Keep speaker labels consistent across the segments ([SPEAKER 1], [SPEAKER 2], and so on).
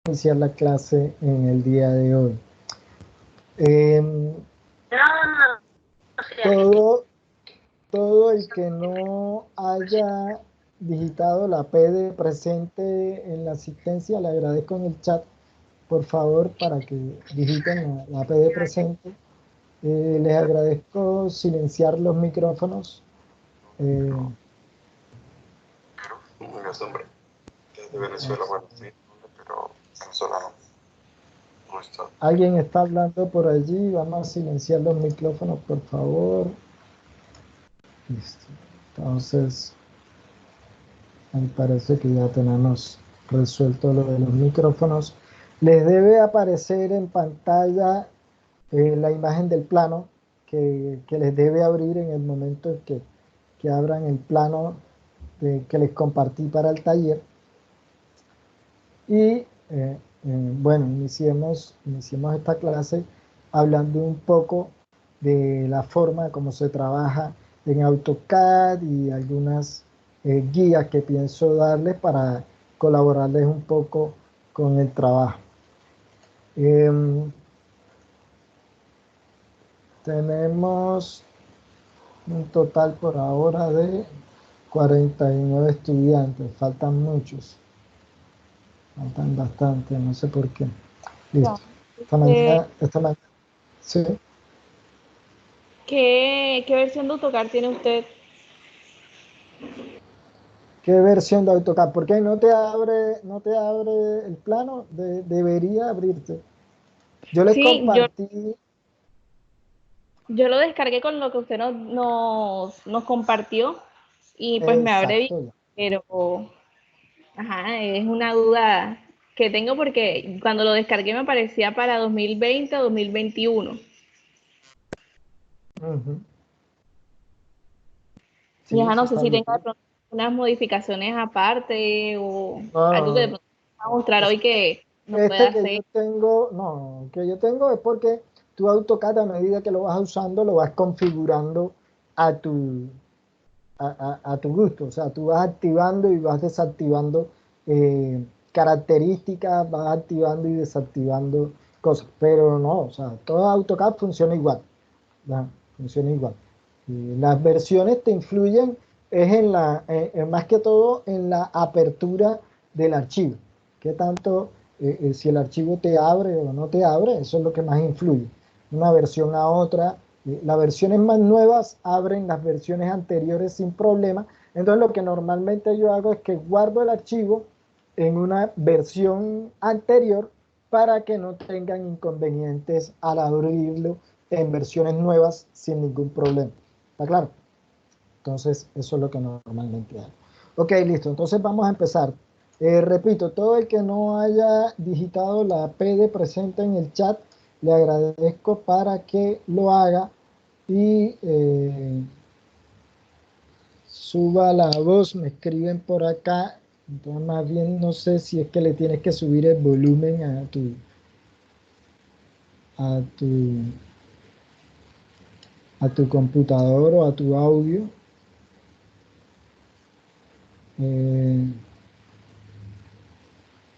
[SPEAKER 1] iniciar la clase en el día de hoy. Em,
[SPEAKER 2] No,
[SPEAKER 1] todo, todo el que no haya digitado la P de presente en la asistencia, le agradezco en el chat, por favor, para que digiten la P de presente. Les agradezco silenciar los micrófonos. Eh,
[SPEAKER 3] Mi nombre es de Venezuela, bueno, sí, pero venezolano no está.
[SPEAKER 1] ¿Alguien está hablando por allí? Vamos a silenciar los micrófonos, por favor. Listo. Entonces, me parece que ya tenemos resuelto lo de los micrófonos. Les debe aparecer en pantalla la imagen del plano que les debe abrir en el momento en que abran el plano que les compartí para el taller. Y bueno, iniciemos esta clase hablando un poco de la forma como se trabaja en AutoCAD y algunas guías que pienso darles para colaborarles un poco con el trabajo. Tenemos un total por ahora de 49 estudiantes, faltan muchos, faltan bastante, no sé por qué. Listo. Esta mañana, sí.
[SPEAKER 2] ¿Qué versión de AutoCAD tiene usted?
[SPEAKER 1] ¿Qué versión de AutoCAD? ¿Por qué no te abre el plano? Debería abrirte. Yo les
[SPEAKER 2] Sí,
[SPEAKER 1] compartí.
[SPEAKER 2] yo lo descargué con lo que usted nos compartió y pues me abre bien,
[SPEAKER 1] Exacto.
[SPEAKER 2] pero ajá, es una duda que tengo porque cuando lo descargué me parecía para 2020 o 2021.
[SPEAKER 1] Ujú.
[SPEAKER 2] Y
[SPEAKER 1] Sí,
[SPEAKER 2] ajá,
[SPEAKER 1] eso
[SPEAKER 2] no sé
[SPEAKER 1] está
[SPEAKER 2] si tenga de
[SPEAKER 1] bien.
[SPEAKER 2] pronto unas modificaciones aparte o algo que de
[SPEAKER 1] No,
[SPEAKER 2] pronto va a mostrar hoy que no pueda
[SPEAKER 1] este que
[SPEAKER 2] hacer.
[SPEAKER 1] yo tengo, no, que yo tengo es porque tu AutoCAD a medida que lo vas usando, lo vas configurando a tu, a tu gusto. O sea, tú vas activando y vas desactivando características, vas activando y desactivando cosas. Pero no, o sea, todo AutoCAD funciona igual. ¿Ya? Funciona igual. Y las versiones te influyen es más que todo en la apertura del archivo. ¿Qué tanto, si el archivo te abre o no te abre? Eso es lo que más influye. Una versión a otra. Las versiones más nuevas abren las versiones anteriores sin problema. Entonces lo que normalmente yo hago es que guardo el archivo en una versión anterior para que no tengan inconvenientes al abrirlo en versiones nuevas sin ningún problema. ¿Está claro? Entonces, eso es lo que normalmente hago. Ok, listo. Entonces vamos a empezar. Repito, todo el que no haya digitado la P de presente en el chat, le agradezco para que lo haga y suba la voz. Me escriben por acá. Entonces, más bien no sé si es que le tienes que subir el volumen a tu, a tu computador o a tu audio.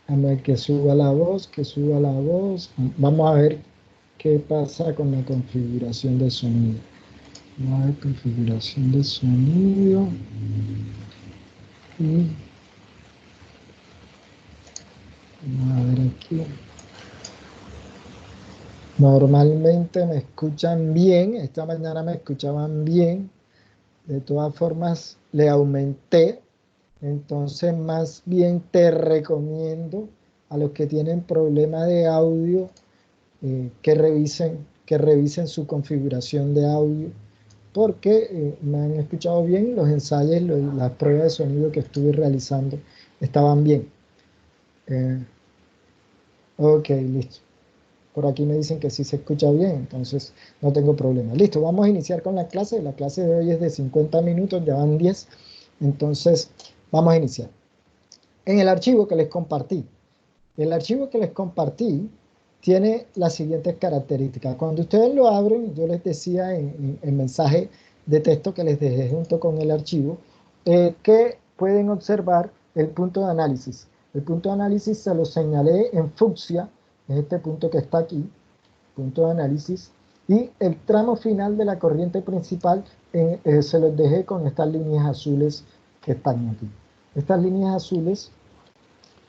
[SPEAKER 1] A ver que suba la voz, que suba la voz. Vamos a ver qué pasa con la configuración de sonido. Vamos a ver configuración de sonido. Y vamos a ver aquí. Normalmente me escuchan bien. Esta mañana me escuchaban bien. De todas formas, le aumenté. Entonces, más bien te recomiendo a los que tienen problema de audio que revisen su configuración de audio, porque me han escuchado bien, los ensayos, las pruebas de sonido que estuve realizando estaban bien. Eh, ok, listo. Por aquí me dicen que sí se escucha bien, entonces no tengo problema. Listo, vamos a iniciar con la clase. La clase de hoy es de 50 minutos, ya van 10. Entonces, vamos a iniciar. En el archivo que les compartí, el archivo que les compartí tiene las siguientes características. Cuando ustedes lo abren, yo les decía en el mensaje de texto que les dejé junto con el archivo, que pueden observar el punto de análisis. El punto de análisis se lo señalé en fucsia, es este punto que está aquí, punto de análisis, y el tramo final de la corriente principal se los dejé con estas líneas azules que están aquí. Estas líneas azules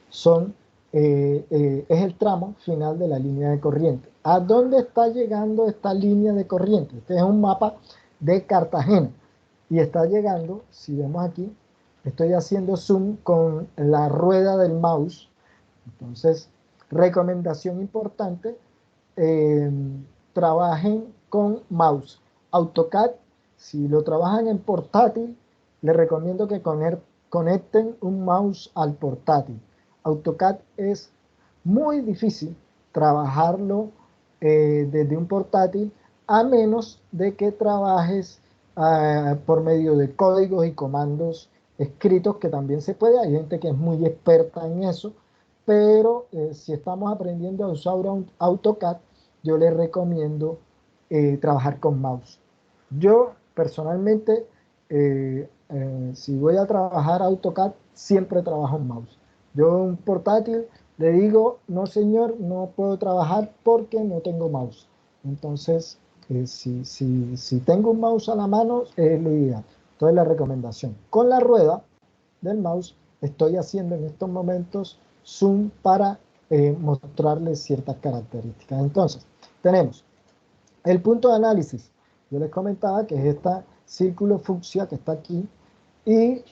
[SPEAKER 1] son, es el tramo final de la línea de corriente. ¿A dónde está llegando esta línea de corriente? Este es un mapa de Cartagena y está llegando, si vemos aquí, estoy haciendo zoom con la rueda del mouse. Entonces, recomendación importante, eh, trabajen con mouse. AutoCAD, si lo trabajan en portátil, les recomiendo que conecten un mouse al portátil. AutoCAD es muy difícil trabajarlo desde un portátil, a menos de que trabajes por medio de códigos y comandos escritos, que también se puede. Hay gente que es muy experta en eso, pero si estamos aprendiendo a usar AutoCAD, yo les recomiendo trabajar con mouse. Yo personalmente, si voy a trabajar AutoCAD, siempre trabajo en mouse. Yo un portátil le digo, no señor, no puedo trabajar porque no tengo mouse. Entonces, si tengo un mouse a la mano, es lo ideal. Entonces, la recomendación. Con la rueda del mouse, estoy haciendo en estos momentos zoom para mostrarles ciertas características. Entonces, tenemos el punto de análisis. Yo les comentaba que es este círculo fucsia que está aquí y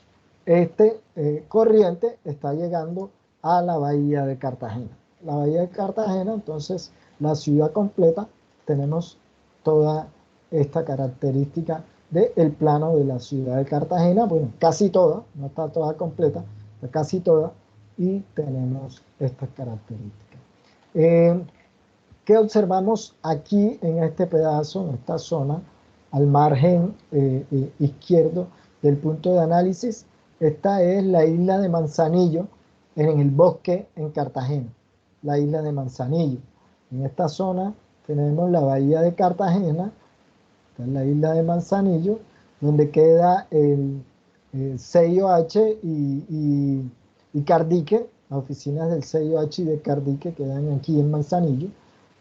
[SPEAKER 1] este corriente está llegando a la bahía de Cartagena. La bahía de Cartagena, entonces, la ciudad completa, tenemos toda esta característica del plano de la ciudad de Cartagena, bueno, casi toda, no está toda completa, pero casi toda, y tenemos estas características. ¿Qué observamos aquí en este pedazo, en esta zona, al margen izquierdo del punto de análisis? Esta es la isla de Manzanillo, en el bosque en Cartagena, la isla de Manzanillo. En esta zona tenemos la bahía de Cartagena, esta es la isla de Manzanillo, donde queda el CIOH y Cardique, las oficinas del CIOH y de Cardique quedan aquí en Manzanillo,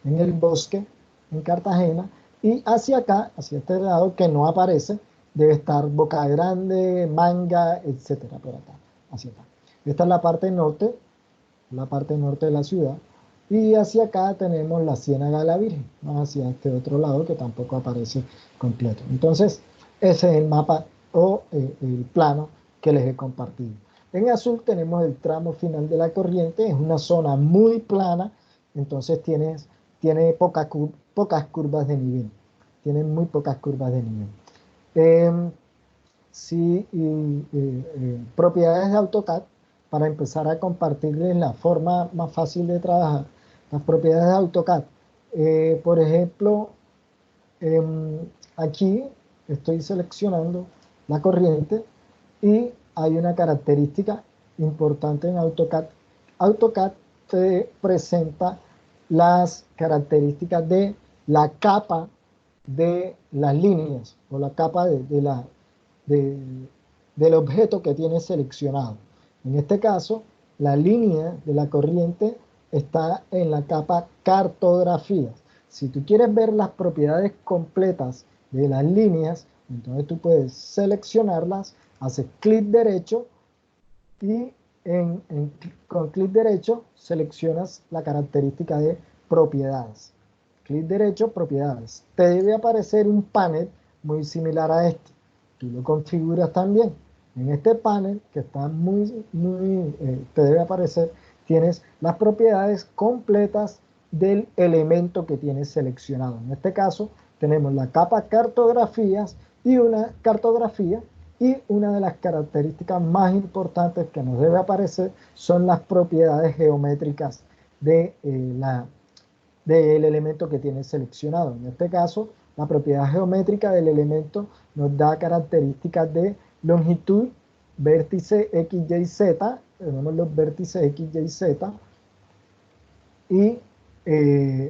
[SPEAKER 1] en el bosque, en Cartagena, y hacia acá, hacia este lado que no aparece, debe estar Boca Grande, Manga, etcétera, por acá, hacia acá. Esta es la parte norte de la ciudad, y hacia acá tenemos la Ciénaga de la Virgen, ¿no? Hacia este otro lado que tampoco aparece completo. Entonces, ese es el mapa o el plano que les he compartido. En azul tenemos el tramo final de la corriente, es una zona muy plana, entonces tiene pocas curvas de nivel, tiene muy pocas curvas de nivel. Propiedades de AutoCAD, para empezar a compartirles la forma más fácil de trabajar, las propiedades de AutoCAD. Por ejemplo, aquí estoy seleccionando la corriente y hay una característica importante en AutoCAD. AutoCAD te presenta las características de la capa de las líneas o la capa del objeto que tienes seleccionado. En este caso, la línea de la corriente está en la capa cartografías. Si tú quieres ver las propiedades completas de las líneas, entonces tú puedes seleccionarlas, haces clic derecho y con clic derecho seleccionas la característica de propiedades. Clic derecho, propiedades. Te debe aparecer un panel muy similar a este. Tú lo configuras también. En este panel, que está te debe aparecer, tienes las propiedades completas del elemento que tienes seleccionado. En este caso, tenemos la capa cartografías y una cartografía, y una de las características más importantes que nos debe aparecer son las propiedades geométricas del elemento que tienes seleccionado. En este caso, la propiedad geométrica del elemento nos da características de longitud, vértice X, Y, Z, tenemos los vértices X, Y, Z, y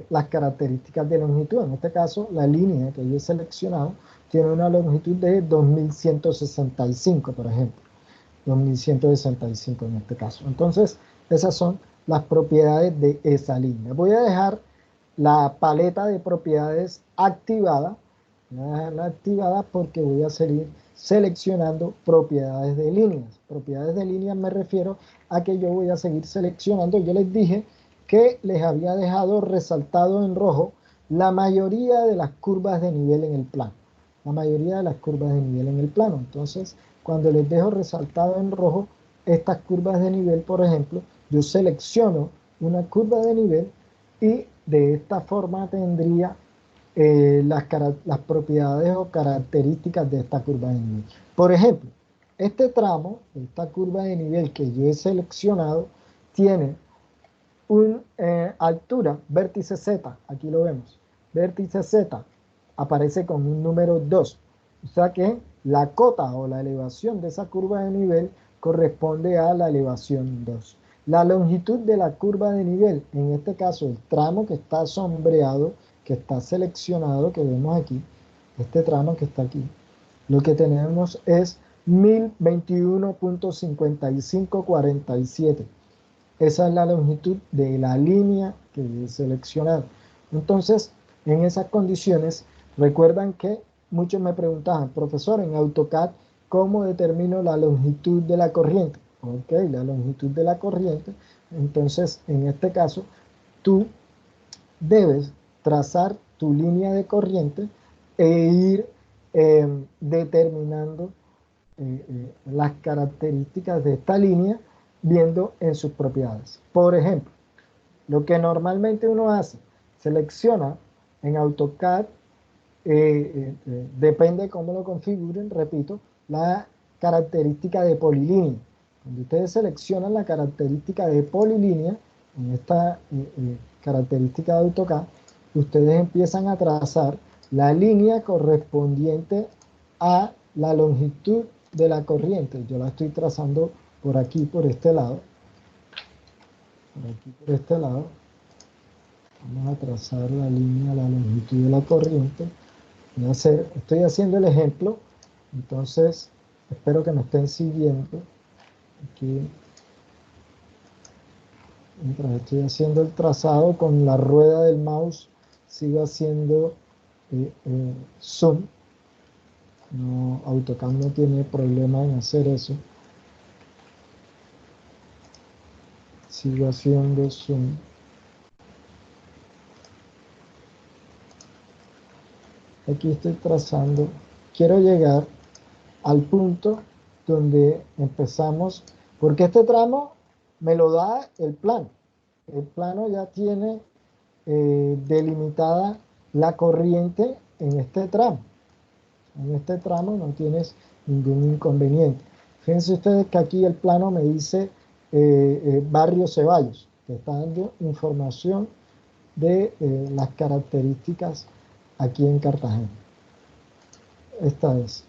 [SPEAKER 1] las características de longitud. En este caso, la línea que yo he seleccionado tiene una longitud de 2165, por ejemplo. 2165 en este caso. Entonces, esas son las propiedades de esa línea. Voy a dejar la paleta de propiedades activada. Voy a dejarla activada porque voy a seguir seleccionando propiedades de líneas. Propiedades de líneas me refiero a que yo voy a seguir seleccionando. Yo les dije que les había dejado resaltado en rojo la mayoría de las curvas de nivel en el plano. La mayoría de las curvas de nivel en el plano. Entonces, cuando les dejo resaltado en rojo estas curvas de nivel, por ejemplo, yo selecciono una curva de nivel y de esta forma tendría las propiedades o características de esta curva de nivel. Por ejemplo, este tramo, esta curva de nivel que yo he seleccionado, tiene una altura, vértice Z, aquí lo vemos, vértice Z aparece con un número 2, o sea que la cota o la elevación de esa curva de nivel corresponde a la elevación 2. La longitud de la curva de nivel, en este caso el tramo que está sombreado, que está seleccionado, que vemos aquí, este tramo que está aquí, lo que tenemos es 1021.5547. Esa es la longitud de la línea que he seleccionado. Entonces, en esas condiciones, recuerdan que muchos me preguntaban, profesor, en AutoCAD, ¿cómo determino la longitud de la corriente? Ok, la longitud de la corriente. Entonces, en este caso, tú debes trazar tu línea de corriente e ir determinando las características de esta línea viendo en sus propiedades. Por ejemplo, lo que normalmente uno hace, selecciona en AutoCAD, depende cómo lo configuren, repito, la característica de polilínea. Cuando ustedes seleccionan la característica de polilínea, en esta característica de AutoCAD, ustedes empiezan a trazar la línea correspondiente a la longitud de la corriente. Yo la estoy trazando por aquí, por este lado. Por aquí, por este lado. Vamos a trazar la línea, la longitud de la corriente. Estoy haciendo el ejemplo, entonces espero que me estén siguiendo. Aquí, mientras estoy haciendo el trazado con la rueda del mouse, sigo haciendo zoom. No, AutoCAD no tiene problema en hacer eso. Sigo haciendo zoom. Aquí estoy trazando. Quiero llegar al punto donde empezamos, porque este tramo me lo da el plano. El plano ya tiene delimitada la corriente en este tramo. En este tramo no tienes ningún inconveniente. Fíjense ustedes que aquí el plano me dice Barrio Ceballos, que está dando información de las características aquí en Cartagena. Esta es.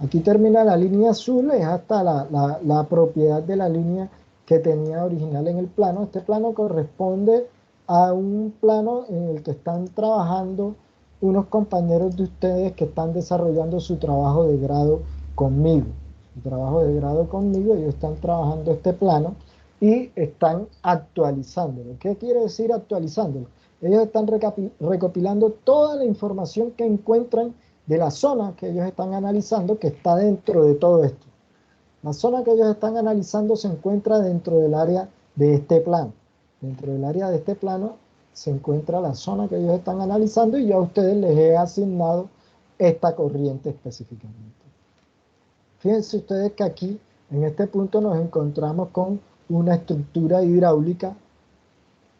[SPEAKER 1] Aquí termina la línea azul, es hasta la propiedad de la línea que tenía original en el plano. Este plano corresponde a un plano en el que están trabajando unos compañeros de ustedes que están desarrollando su trabajo de grado conmigo. Su trabajo de grado conmigo, ellos están trabajando este plano y están actualizándolo. ¿Qué quiere decir actualizándolo? Ellos están recopilando toda la información que encuentran de la zona que ellos están analizando, que está dentro de todo esto. La zona que ellos están analizando se encuentra dentro del área de este plano. Dentro del área de este plano se encuentra la zona que ellos están analizando y yo a ustedes les he asignado esta corriente específicamente. Fíjense ustedes que aquí, en este punto, nos encontramos con una estructura hidráulica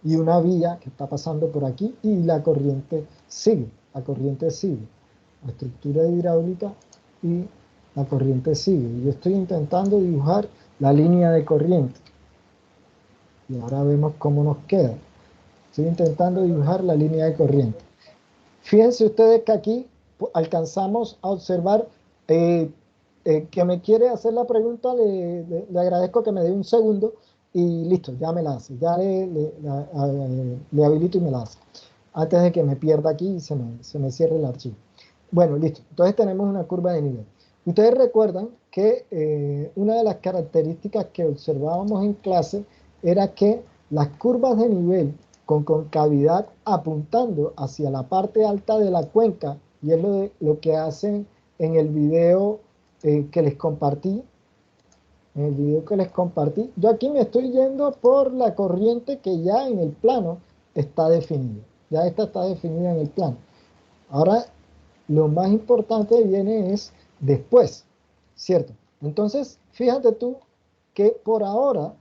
[SPEAKER 1] y una vía que está pasando por aquí y la corriente sigue. La corriente sigue. La estructura hidráulica y la corriente sigue. Yo estoy intentando dibujar la línea de corriente. Y ahora vemos cómo nos queda. Estoy intentando dibujar la línea de corriente. Fíjense ustedes que aquí alcanzamos a observar que me quiere hacer la pregunta. Le agradezco que me dé un segundo y listo, ya me la hace. Ya le habilito y me la hace. Antes de que me pierda aquí y se me cierre el archivo. Bueno, listo. Entonces tenemos una curva de nivel. Ustedes recuerdan que una de las características que observábamos en clase era que las curvas de nivel con concavidad apuntando hacia la parte alta de la cuenca, y es lo que hacen en el video que les compartí, yo aquí me estoy yendo por la corriente que ya en el plano está definida. Ya esta está definida en el plano. Ahora, lo más importante viene es después, ¿cierto? Entonces, fíjate tú que por ahora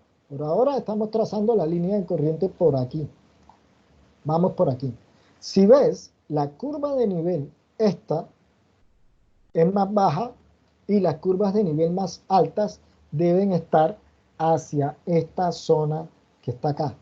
[SPEAKER 1] estamos trazando la línea de corriente por aquí. Vamos por aquí. Si ves, la curva de nivel, esta es más baja y las curvas de nivel más altas deben estar hacia esta zona que está acá.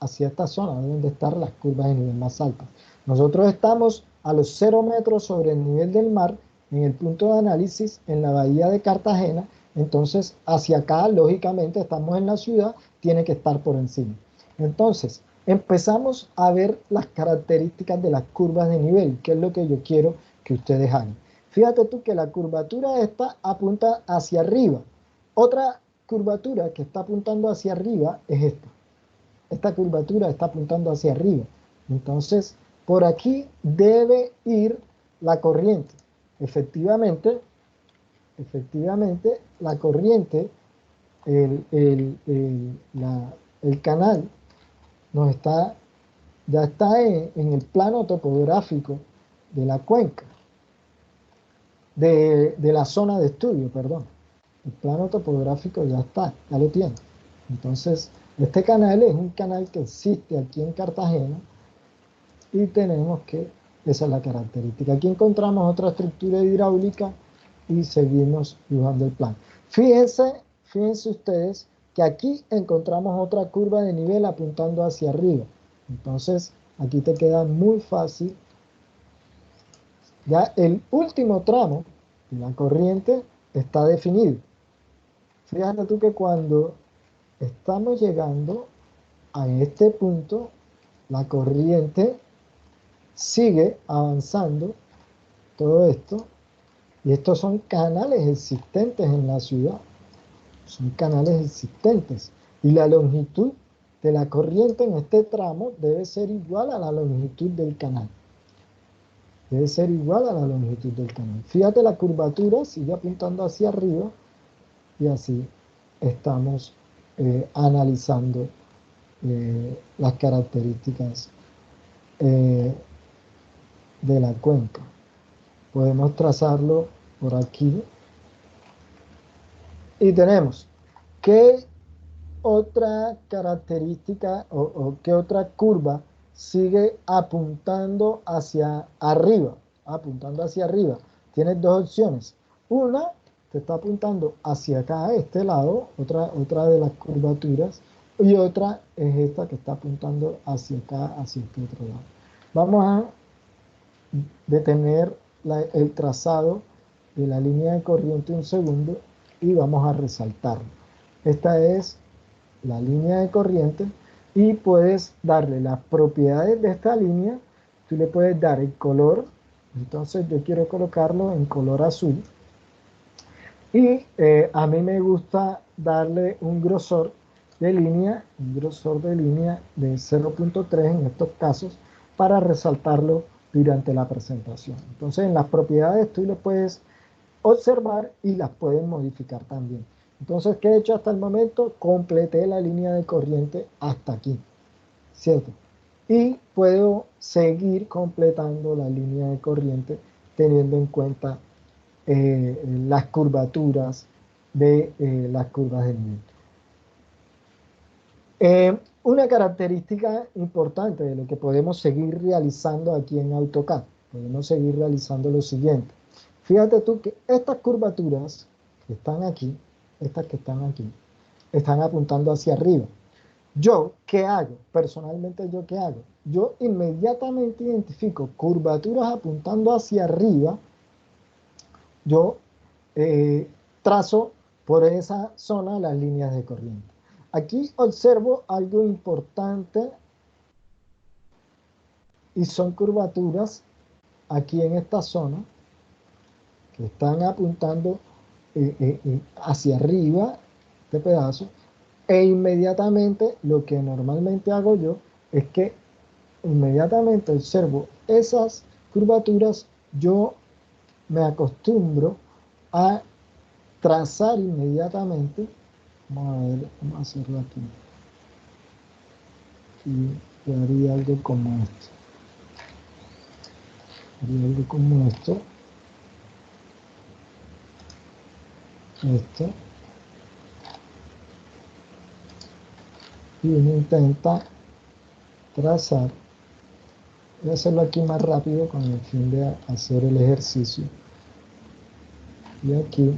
[SPEAKER 1] Hacia esta zona deben de estar las curvas de nivel más altas. Nosotros estamos a los 0 metros sobre el nivel del mar en el punto de análisis en la bahía de Cartagena. Entonces, hacia acá, lógicamente, estamos en la ciudad, tiene que estar por encima. Entonces, empezamos a ver las características de las curvas de nivel, que es lo que yo quiero que ustedes hagan. Fíjate tú que la curvatura esta apunta hacia arriba. Otra curvatura que está apuntando hacia arriba es esta. Esta curvatura está apuntando hacia arriba. Entonces, por aquí debe ir la corriente. Efectivamente, la corriente, el canal ya está en el plano topográfico de la cuenca, de la zona de estudio, perdón. El plano topográfico ya está, ya lo tiene. Entonces, este canal es un canal que existe aquí en Cartagena y tenemos que, esa es la característica. Aquí encontramos otra estructura hidráulica y seguimos dibujando el plan. Fíjense ustedes que aquí encontramos otra curva de nivel apuntando hacia arriba. Entonces, aquí te queda muy fácil. Ya el último tramo de la corriente está definido. Fíjate tú que cuando estamos llegando a este punto, la corriente sigue avanzando todo esto, y estos son canales existentes en la ciudad, son canales existentes, y la longitud de la corriente en este tramo debe ser igual a la longitud del canal. Debe ser igual a la longitud del canal. Fíjate, la curvatura sigue apuntando hacia arriba y así estamos analizando las características de la cuenca. Podemos trazarlo por aquí y tenemos qué otra característica o qué otra curva sigue apuntando hacia arriba. Tienes dos opciones. Una te está apuntando hacia acá, a este lado, otra de las curvaturas, y otra es esta que está apuntando hacia acá, hacia este otro lado. Vamos a detener el trazado de la línea de corriente un segundo y vamos a resaltarlo. Esta es la línea de corriente y puedes darle las propiedades de esta línea. Tú le puedes dar el color, entonces yo quiero colocarlo en color azul, y a mí me gusta darle un grosor de línea de 0.3 en estos casos, para resaltarlo durante la presentación. Entonces, en las propiedades tú le puedes observar y las puedes modificar también. Entonces, ¿qué he hecho hasta el momento? Completé la línea de corriente hasta aquí, ¿cierto? Y puedo seguir completando la línea de corriente teniendo en cuenta las curvaturas de las curvas de nivel. Una característica importante de lo que podemos seguir realizando aquí en AutoCAD, podemos seguir realizando lo siguiente. Fíjate tú que estas curvaturas que están aquí, están apuntando hacia arriba. Yo, ¿qué hago? Personalmente, ¿yo qué hago? Yo inmediatamente identifico curvaturas apuntando hacia arriba. Yo trazo por esa zona las líneas de corriente. Aquí observo algo importante y son curvaturas aquí en esta zona que están apuntando hacia arriba, este pedazo, e inmediatamente lo que normalmente hago yo es que inmediatamente observo esas curvaturas, yo me acostumbro a trazar inmediatamente. Vamos a ver, vamos a hacerlo aquí. Y haría algo como esto. Haría algo como esto. Esto. Y uno intenta trazar. Voy a hacerlo aquí más rápido con el fin de hacer el ejercicio. Y aquí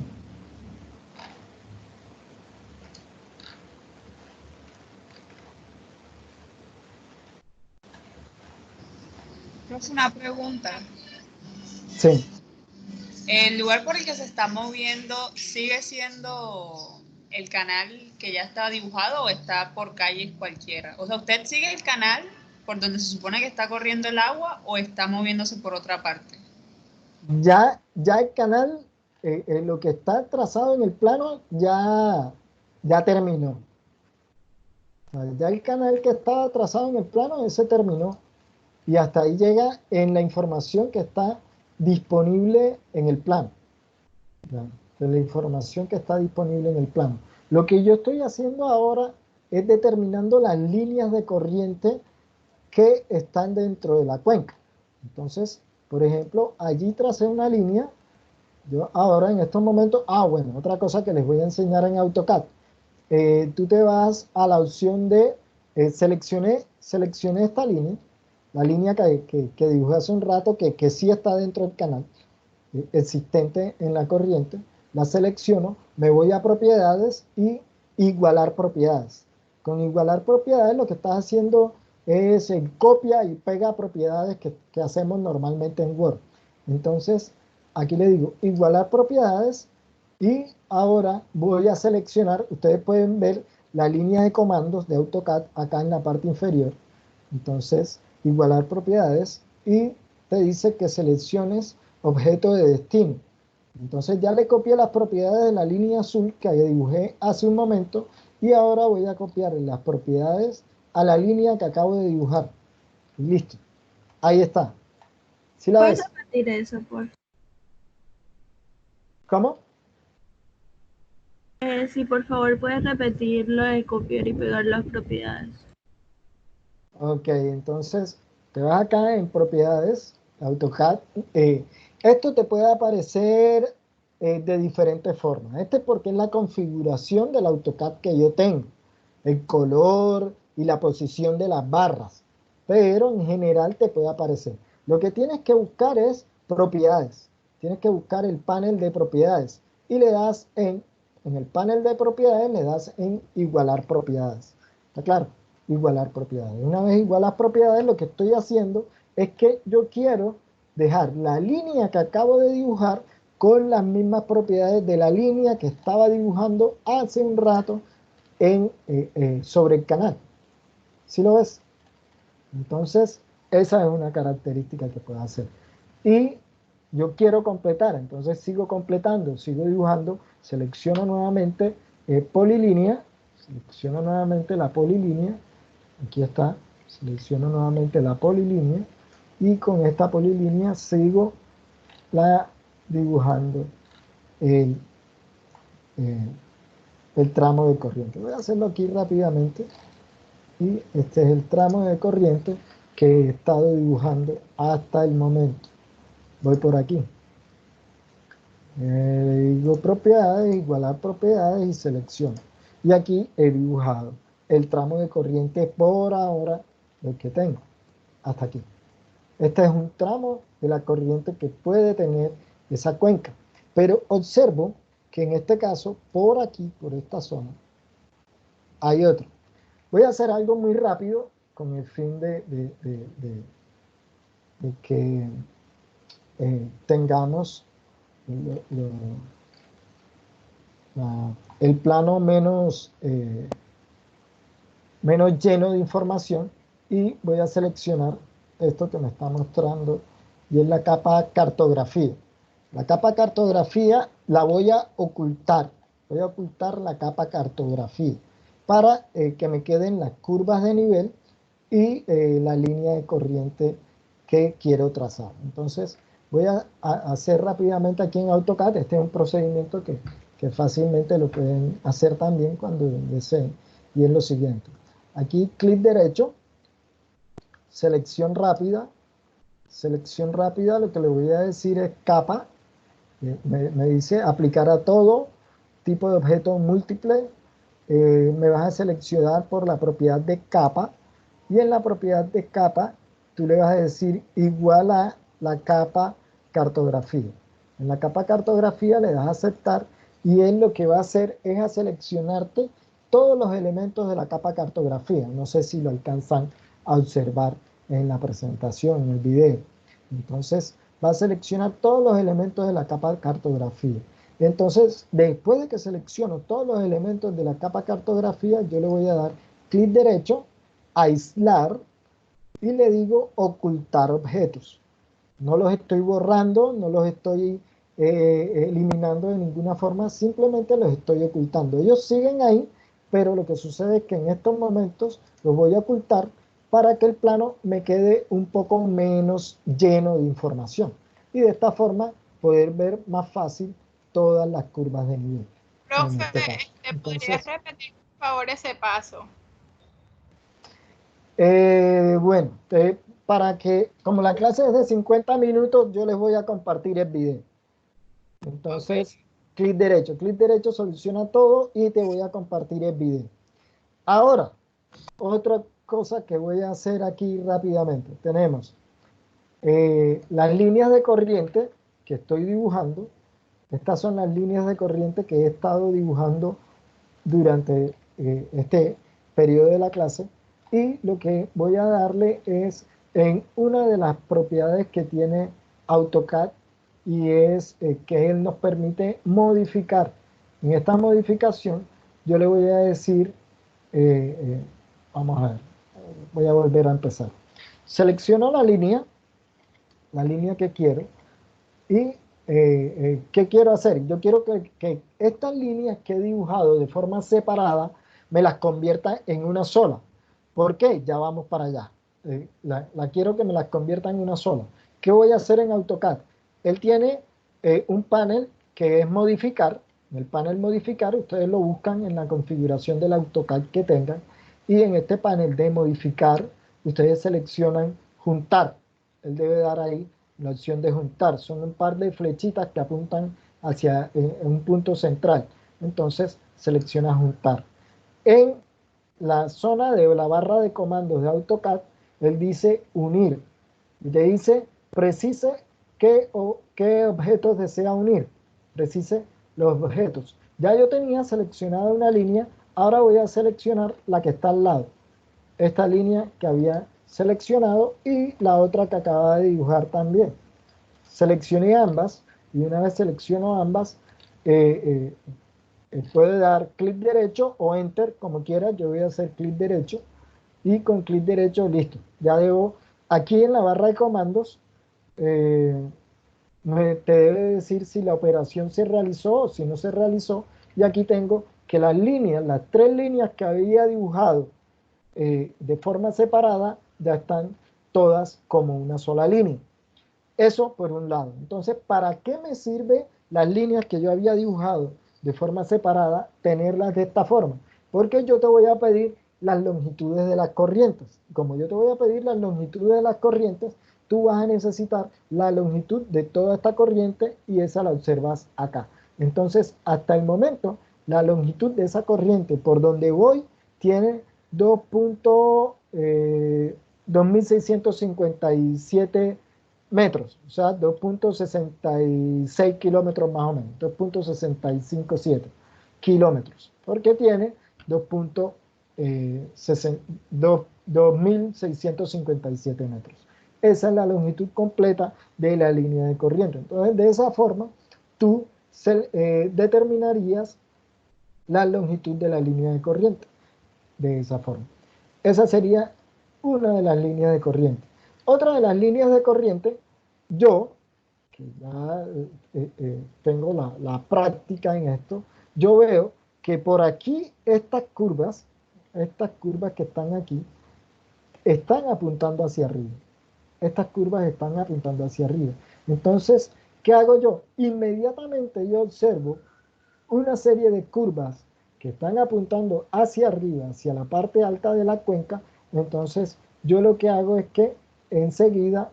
[SPEAKER 4] Es una pregunta.
[SPEAKER 1] sí,
[SPEAKER 4] ¿El lugar por el que se está moviendo sigue siendo el canal que ya está dibujado o está por calles cualquiera? O sea, ¿usted sigue el canal por donde se supone que está corriendo el agua o está moviéndose por otra parte?
[SPEAKER 1] ya el canal, lo que está trazado en el plano ya terminó. O sea, ya el canal que estaba trazado en el plano, ese terminó. Y hasta ahí llega en la información que está disponible en el plano. ¿Ya? De la información que está disponible en el plano. Lo que yo estoy haciendo ahora es determinando las líneas de corriente que están dentro de la cuenca. Entonces, por ejemplo, allí tracé una línea. Yo ahora en estos momentos, bueno, otra cosa que les voy a enseñar en AutoCAD. Tú te vas a la opción de seleccioné esta línea, la línea que dibujé hace un rato, que sí está dentro del canal, existente en la corriente, la selecciono, me voy a propiedades y igualar propiedades. Con igualar propiedades lo que estás haciendo es copia y pega propiedades que hacemos normalmente en Word. Entonces, aquí le digo igualar propiedades y ahora voy a seleccionar, ustedes pueden ver la línea de comandos de AutoCAD acá en la parte inferior. Entonces, igualar propiedades y te dice que selecciones objeto de destino. Entonces ya le copié las propiedades de la línea azul que dibujé hace un momento y ahora voy a copiar las propiedades a la línea que acabo de dibujar. Y listo. Ahí está. ¿Sí la
[SPEAKER 5] ¿Puedes
[SPEAKER 1] ves?
[SPEAKER 5] repetir eso, por favor?
[SPEAKER 1] ¿Cómo?
[SPEAKER 5] Sí, por favor, puedes repetir lo de copiar y pegar las propiedades.
[SPEAKER 1] Ok, entonces te vas acá en propiedades, AutoCAD. Esto te puede aparecer de diferentes formas. Este porque es la configuración del AutoCAD que yo tengo, el color y la posición de las barras. Pero en general te puede aparecer. Lo que tienes que buscar es propiedades. Tienes que buscar el panel de propiedades y le das en el panel de propiedades, le das en igualar propiedades. ¿Está claro? Igualar propiedades. Una vez igualas propiedades, lo que estoy haciendo es que yo quiero dejar la línea que acabo de dibujar con las mismas propiedades de la línea que estaba dibujando hace un rato sobre el canal. ¿Sí lo ves? Entonces, esa es una característica que puedo hacer. Y yo quiero completar, entonces sigo completando, sigo dibujando, selecciono nuevamente polilínea, selecciono nuevamente la polilínea. Aquí está, selecciono nuevamente la polilínea y con esta polilínea sigo dibujando el, eh, el tramo de corriente. Voy a hacerlo aquí rápidamente y este es el tramo de corriente que he estado dibujando hasta el momento. Voy por aquí. Digo propiedades, igualar propiedades y selecciono. Y aquí he dibujado el tramo de corriente por ahora, lo que tengo, hasta aquí. Este es un tramo de la corriente que puede tener esa cuenca. Pero observo que en este caso, por aquí, por esta zona, hay otro. Voy a hacer algo muy rápido con el fin de que tengamos el plano menos lleno de información y voy a seleccionar esto que me está mostrando y es la capa cartografía. La capa cartografía la voy a ocultar. Voy a ocultar la capa cartografía para que me queden las curvas de nivel y la línea de corriente que quiero trazar. Entonces voy a hacer rápidamente aquí en AutoCAD. Este es un procedimiento que fácilmente lo pueden hacer también cuando deseen. Y es lo siguiente. Aquí clic derecho, selección rápida, lo que le voy a decir es capa. Me dice aplicar a todo tipo de objeto múltiple. Me vas a seleccionar por la propiedad de capa y en la propiedad de capa tú le vas a decir igual a la capa cartografía. En la capa cartografía le das a aceptar y él lo que va a hacer es a seleccionarte todos los elementos de la capa cartografía. No sé si lo alcanzan a observar en la presentación, en el video. Entonces va a seleccionar todos los elementos de la capa cartografía. Entonces, después de que selecciono todos los elementos de la capa cartografía, yo le voy a dar clic derecho, aislar, y le digo ocultar objetos. No los estoy borrando, no los estoy eliminando de ninguna forma, simplemente los estoy ocultando. Ellos siguen ahí, pero lo que sucede es que en estos momentos los voy a ocultar para que el plano me quede un poco menos lleno de información. Y de esta forma poder ver más fácil todas las curvas de nivel.
[SPEAKER 6] Profe,
[SPEAKER 1] Entonces,
[SPEAKER 6] ¿podrías repetir por favor ese paso?
[SPEAKER 1] bueno, para que, como la clase es de 50 minutos, yo les voy a compartir el video. Entonces, clic derecho soluciona todo y te voy a compartir el video. Ahora, otra cosa que voy a hacer aquí rápidamente. Tenemos las líneas de corriente que estoy dibujando. Estas son las líneas de corriente que he estado dibujando durante este periodo de la clase. Y lo que voy a darle es en una de las propiedades que tiene AutoCAD y es que él nos permite modificar. En esta modificación yo le voy a decir, vamos a ver, voy a volver a empezar. Selecciono la línea que quiero y ¿qué quiero hacer? Yo quiero que estas líneas que he dibujado de forma separada me las convierta en una sola. ¿Por qué? Ya vamos para allá. La quiero que me las convierta en una sola. ¿Qué voy a hacer en AutoCAD? Él tiene un panel que es modificar. En el panel modificar, ustedes lo buscan en la configuración del AutoCAD que tengan. Y en este panel de modificar, ustedes seleccionan juntar. Él debe dar ahí la opción de juntar. Son un par de flechitas que apuntan hacia un punto central. Entonces, selecciona juntar. En la zona de la barra de comandos de AutoCAD, él dice unir. Y te dice, precise qué objetos desea unir. Precise los objetos. Ya yo tenía seleccionada una línea, ahora voy a seleccionar la que está al lado. Esta línea que había seleccionado y la otra que acaba de dibujar también. Seleccioné ambas y una vez selecciono ambas, puede dar clic derecho o enter, como quiera. Yo voy a hacer clic derecho y con clic derecho, listo. Ya debo, aquí en la barra de comandos, te debe decir si la operación se realizó o si no se realizó. Y aquí tengo que las líneas, las tres líneas que había dibujado de forma separada, ya están todas como una sola línea. Eso por un lado. Entonces, ¿para qué me sirve las líneas que yo había dibujado de forma separada, tenerlas de esta forma? Porque yo te voy a pedir las longitudes de las corrientes. Como yo te voy a pedir las longitudes de las corrientes, tú vas a necesitar la longitud de toda esta corriente y esa la observas acá. Entonces, hasta el momento, la longitud de esa corriente por donde voy tiene 2.657 metros, o sea, 2.66 kilómetros más o menos, 2.657 kilómetros, porque tiene 2.657 metros. Esa es la longitud completa de la línea de corriente. Entonces, de esa forma, tú determinarías la longitud de la línea de corriente. De esa forma. Esa sería una de las líneas de corriente. Otra de las líneas de corriente, que ya tengo la práctica en esto, yo veo que por aquí estas curvas que están aquí, están apuntando hacia arriba. Estas curvas están apuntando hacia arriba. Entonces, ¿qué hago yo? Inmediatamente yo observo una serie de curvas que están apuntando hacia arriba, hacia la parte alta de la cuenca. Entonces, yo lo que hago es que enseguida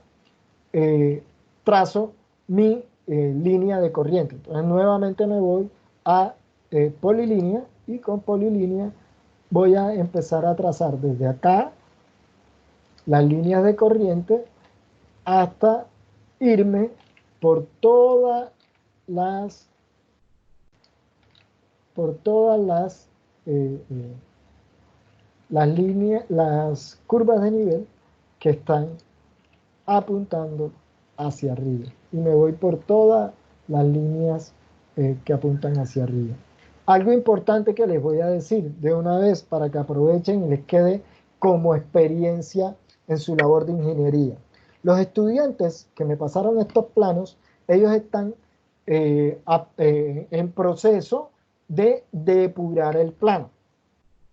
[SPEAKER 1] trazo mi línea de corriente. Entonces, nuevamente me voy a polilínea, y con polilínea voy a empezar a trazar desde acá las líneas de corriente hasta irme por todas las líneas, las curvas de nivel que están apuntando hacia arriba, y me voy por todas las líneas que apuntan hacia arriba. Algo importante que les voy a decir de una vez para que aprovechen y les quede como experiencia en su labor de ingeniería. Los estudiantes que me pasaron estos planos, ellos están en proceso de depurar el plano.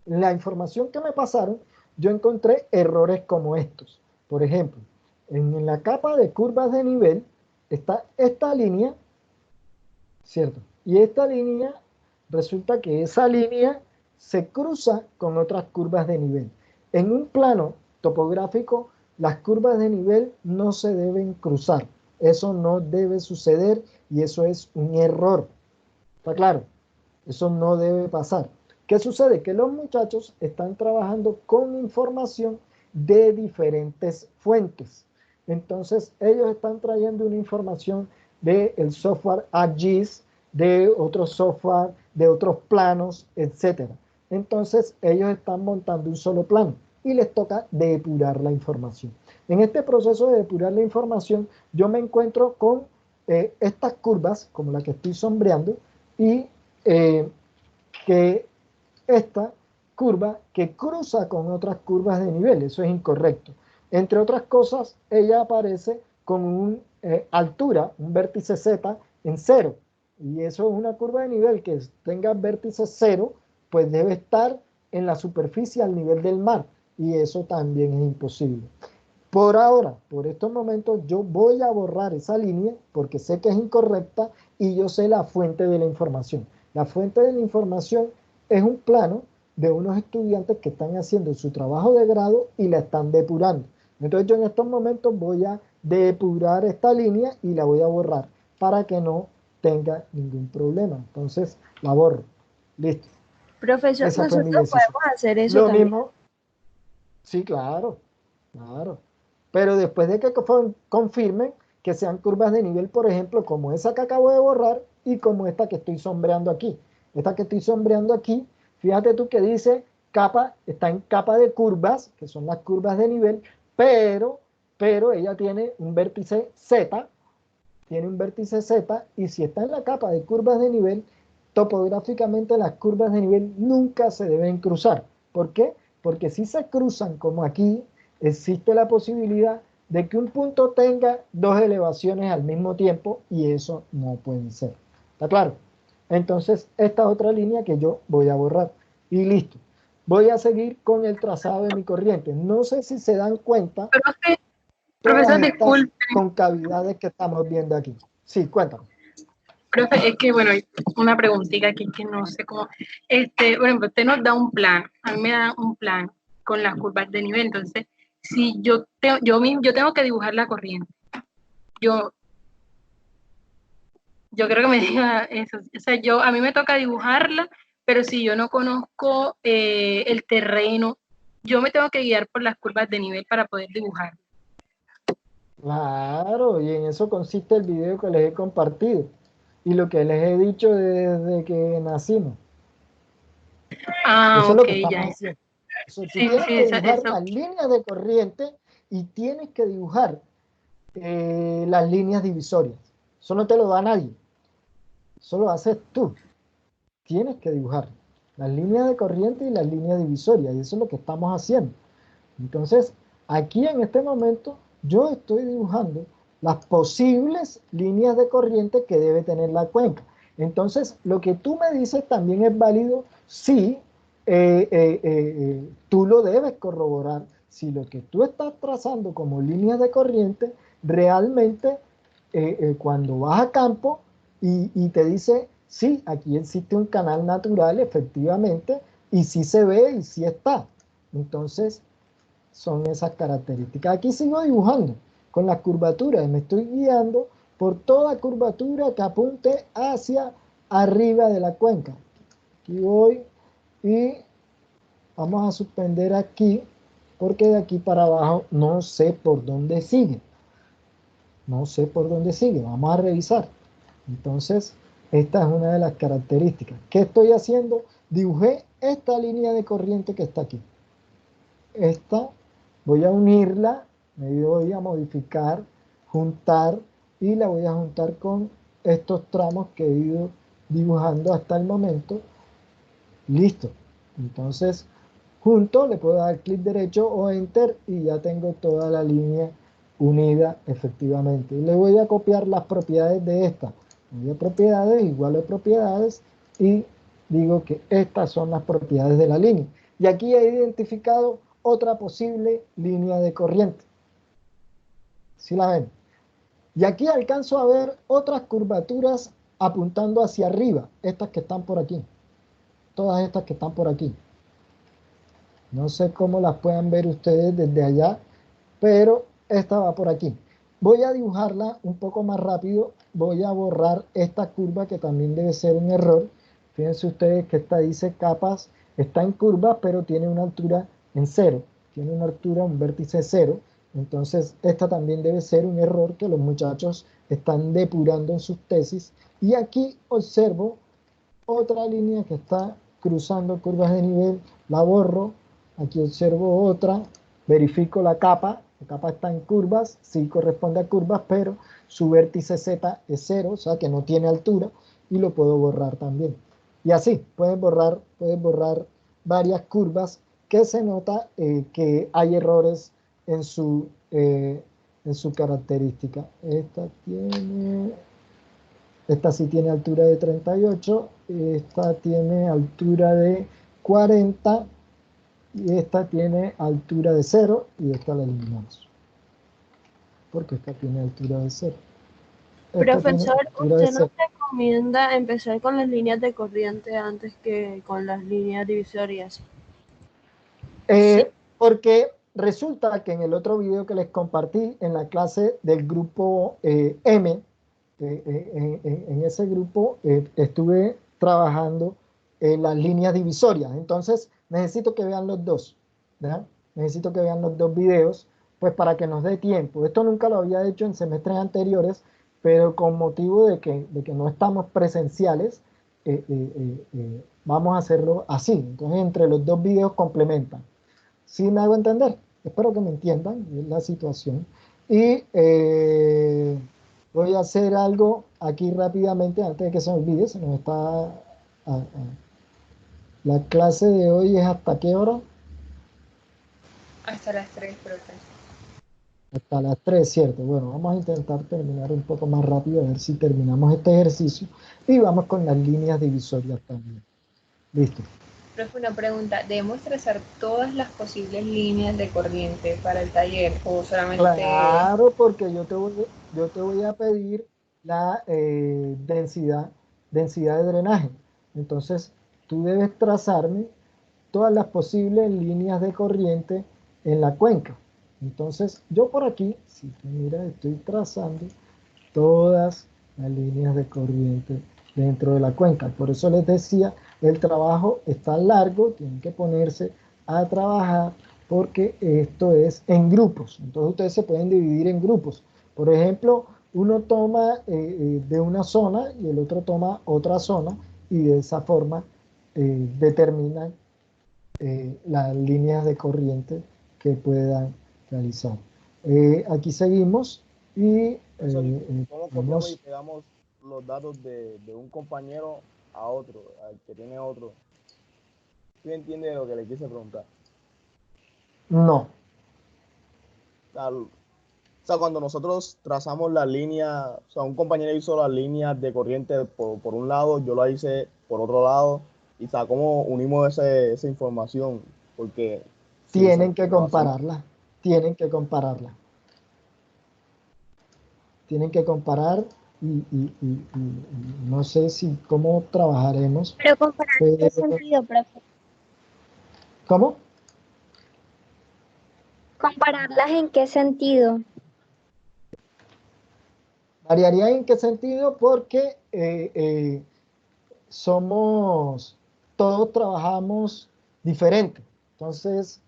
[SPEAKER 1] La información que me pasaron, yo encontré errores como estos. Por ejemplo, en la capa de curvas de nivel está esta línea, ¿cierto? Y esta línea, resulta que esa línea se cruza con otras curvas de nivel. En un plano topográfico, las curvas de nivel no se deben cruzar. Eso no debe suceder y eso es un error. ¿Está claro? Eso no debe pasar. ¿Qué sucede? Que los muchachos están trabajando con información de diferentes fuentes. Entonces, ellos están trayendo una información del software ArcGIS, de otro software, de otros planos, etc. Entonces, ellos están montando un solo plano y les toca depurar la información. En este proceso de depurar la información, yo me encuentro con estas curvas, como la que estoy sombreando, y que esta curva que cruza con otras curvas de nivel. Eso es incorrecto. Entre otras cosas, ella aparece con una altura, un vértice Z en 0. Y eso es una curva de nivel que tenga vértice 0, pues debe estar en la superficie al nivel del mar. Y eso también es imposible. Por ahora, por estos momentos, yo voy a borrar esa línea porque sé que es incorrecta y yo sé la fuente de la información. La fuente de la información es un plano de unos estudiantes que están haciendo su trabajo de grado y la están depurando. Entonces yo en estos momentos voy a depurar esta línea y la voy a borrar para que no tenga ningún problema. Entonces la borro. Listo.
[SPEAKER 5] Profesor,
[SPEAKER 1] Esa fue mi
[SPEAKER 5] nosotros
[SPEAKER 1] decisión.
[SPEAKER 5] podemos hacer eso
[SPEAKER 1] Lo
[SPEAKER 5] también.
[SPEAKER 1] mismo, sí, claro, claro. Pero después de que confirmen que sean curvas de nivel, por ejemplo, como esa que acabo de borrar y como esta que estoy sombreando aquí. Esta que estoy sombreando aquí, fíjate tú que dice capa, está en capa de curvas, que son las curvas de nivel, pero ella tiene un vértice Z, y si está en la capa de curvas de nivel, topográficamente las curvas de nivel nunca se deben cruzar. ¿Por qué? Porque si se cruzan como aquí, existe la posibilidad de que un punto tenga dos elevaciones al mismo tiempo y eso no puede ser. ¿Está claro? Entonces, esta otra línea que yo voy a borrar. Y listo. Voy a seguir con el trazado de mi corriente. No sé si se dan cuenta
[SPEAKER 6] Profe,
[SPEAKER 1] todas
[SPEAKER 6] profesor,
[SPEAKER 1] estas
[SPEAKER 6] disculpe.
[SPEAKER 1] concavidades que estamos viendo aquí. Sí, cuéntame.
[SPEAKER 6] Profe, es que, bueno, hay una preguntita aquí que no sé cómo. Por ejemplo, usted nos da un plan, a mí me da un plan con las curvas de nivel. Entonces, si yo tengo que dibujar la corriente, yo creo que me diga eso. O sea, a mí me toca dibujarla, pero si yo no conozco el terreno, yo me tengo que guiar por las curvas de nivel para poder dibujar.
[SPEAKER 1] Claro, y en eso consiste el video que les he compartido y lo que les he dicho desde que nacimos.
[SPEAKER 6] Ah,
[SPEAKER 1] Eso es lo
[SPEAKER 6] ok,
[SPEAKER 1] que estamos
[SPEAKER 6] ya.
[SPEAKER 1] haciendo. Tú
[SPEAKER 6] Sí,
[SPEAKER 1] tienes
[SPEAKER 6] sí,
[SPEAKER 1] que dibujar
[SPEAKER 6] eso.
[SPEAKER 1] las líneas de corriente y tienes que dibujar las líneas divisorias. Eso no te lo da nadie. Eso lo haces tú. Tienes que dibujar las líneas de corriente y las líneas divisorias. Y eso es lo que estamos haciendo. Entonces, aquí en este momento, yo estoy dibujando las posibles líneas de corriente que debe tener la cuenca. Entonces, lo que tú me dices también es válido si tú lo debes corroborar. Si lo que tú estás trazando como líneas de corriente, realmente cuando vas a campo y te dice, sí, aquí existe un canal natural, efectivamente, y sí se ve y sí está. Entonces, son esas características. Aquí sigo dibujando con las curvaturas y me estoy guiando por toda curvatura que apunte hacia arriba de la cuenca. Aquí voy y vamos a suspender aquí porque de aquí para abajo no sé por dónde sigue. No sé por dónde sigue. Vamos a revisar. Entonces, esta es una de las características. ¿Qué estoy haciendo? Dibujé esta línea de corriente que está aquí. Esta voy a unirla, me voy a modificar, juntar y la voy a juntar con estos tramos que he ido dibujando hasta el momento. Listo. Entonces, junto, le puedo dar clic derecho o enter y ya tengo toda la línea unida efectivamente. Y le voy a copiar las propiedades de esta. Voy a propiedades, igual a propiedades y digo que estas son las propiedades de la línea. Y aquí he identificado otra posible línea de corriente. ¿Sí la ven? Y aquí alcanzo a ver otras curvaturas apuntando hacia arriba, estas que están por aquí. Todas estas que están por aquí. No sé cómo las puedan ver ustedes desde allá, pero esta va por aquí. Voy a dibujarla un poco más rápido. Voy a borrar esta curva que también debe ser un error. Fíjense ustedes que esta dice capas, está en curva, pero tiene una altura en cero. Tiene una altura, un vértice cero. Entonces, esta también debe ser un error que los muchachos están depurando en sus tesis. Y aquí observo otra línea que está cruzando curvas de nivel, la borro, aquí observo otra, verifico la capa está en curvas, sí corresponde a curvas, pero su vértice Z es cero, o sea que no tiene altura, y lo puedo borrar también. Y así, puedes borrar varias curvas que se nota que hay errores en su característica. Esta sí tiene altura de 38, esta tiene altura de 40 y esta tiene altura de 0 y esta la eliminamos. Porque esta tiene altura de 0.
[SPEAKER 5] Profesor,
[SPEAKER 1] De
[SPEAKER 5] ¿usted nos
[SPEAKER 1] 0.
[SPEAKER 5] recomienda empezar con las líneas de corriente antes que con las líneas divisorias? Sí.
[SPEAKER 1] Porque resulta que en el otro video que les compartí en la clase del grupo M, en ese grupo estuve trabajando en las líneas divisorias. Entonces, necesito que vean los dos, ¿verdad? Necesito que vean los dos videos, pues para que nos dé tiempo. Esto nunca lo había hecho en semestres anteriores, pero con motivo de que no estamos presenciales, vamos a hacerlo así. Entonces, entre los dos videos complementan. ¿Sí me hago entender? Espero que me entiendan, es la situación. Y voy a hacer algo aquí rápidamente antes de que se me olvide. Se nos está... la clase de hoy es ¿hasta qué hora?
[SPEAKER 4] Hasta las 3, profe.
[SPEAKER 1] Hasta las 3, ¿cierto? Bueno, vamos a intentar terminar un poco más rápido, a ver si terminamos este ejercicio. Y vamos con las líneas divisorias también. Listo.
[SPEAKER 2] Profe, una pregunta, ¿debemos trazar todas las posibles líneas de corriente para el taller o solamente...?
[SPEAKER 1] Claro, porque yo te voy a pedir la densidad de drenaje. Entonces, tú debes trazarme todas las posibles líneas de corriente en la cuenca. Entonces, yo por aquí, si tú miras, estoy trazando todas las líneas de corriente dentro de la cuenca. Por eso les decía, el trabajo está largo, tienen que ponerse a trabajar porque esto es en grupos. Entonces ustedes se pueden dividir en grupos. Por ejemplo, uno toma de una zona y el otro toma otra zona y de esa forma determinan las líneas de corriente que puedan realizar. Aquí seguimos y
[SPEAKER 7] ¿Cómo copiamos y pegamos los datos de un compañero a otro, al que tiene otro? ¿Sí entiende lo que le quise preguntar?
[SPEAKER 1] no.
[SPEAKER 7] O sea, cuando nosotros trazamos la línea, o sea, un compañero hizo las líneas de corriente por un lado, yo la hice por otro lado, y o sea, ¿cómo unimos esa información? Porque sí,
[SPEAKER 1] Tienen que
[SPEAKER 7] lo hacemos.
[SPEAKER 1] compararla, tienen que compararla. Tienen que comparar y no sé si cómo trabajaremos.
[SPEAKER 8] Pero comparar en qué
[SPEAKER 1] Pero,
[SPEAKER 8] sentido, profe.
[SPEAKER 1] ¿cómo?
[SPEAKER 8] Compararlas en qué sentido.
[SPEAKER 1] ¿Variaría en qué sentido? Porque todos trabajamos diferente. Entonces,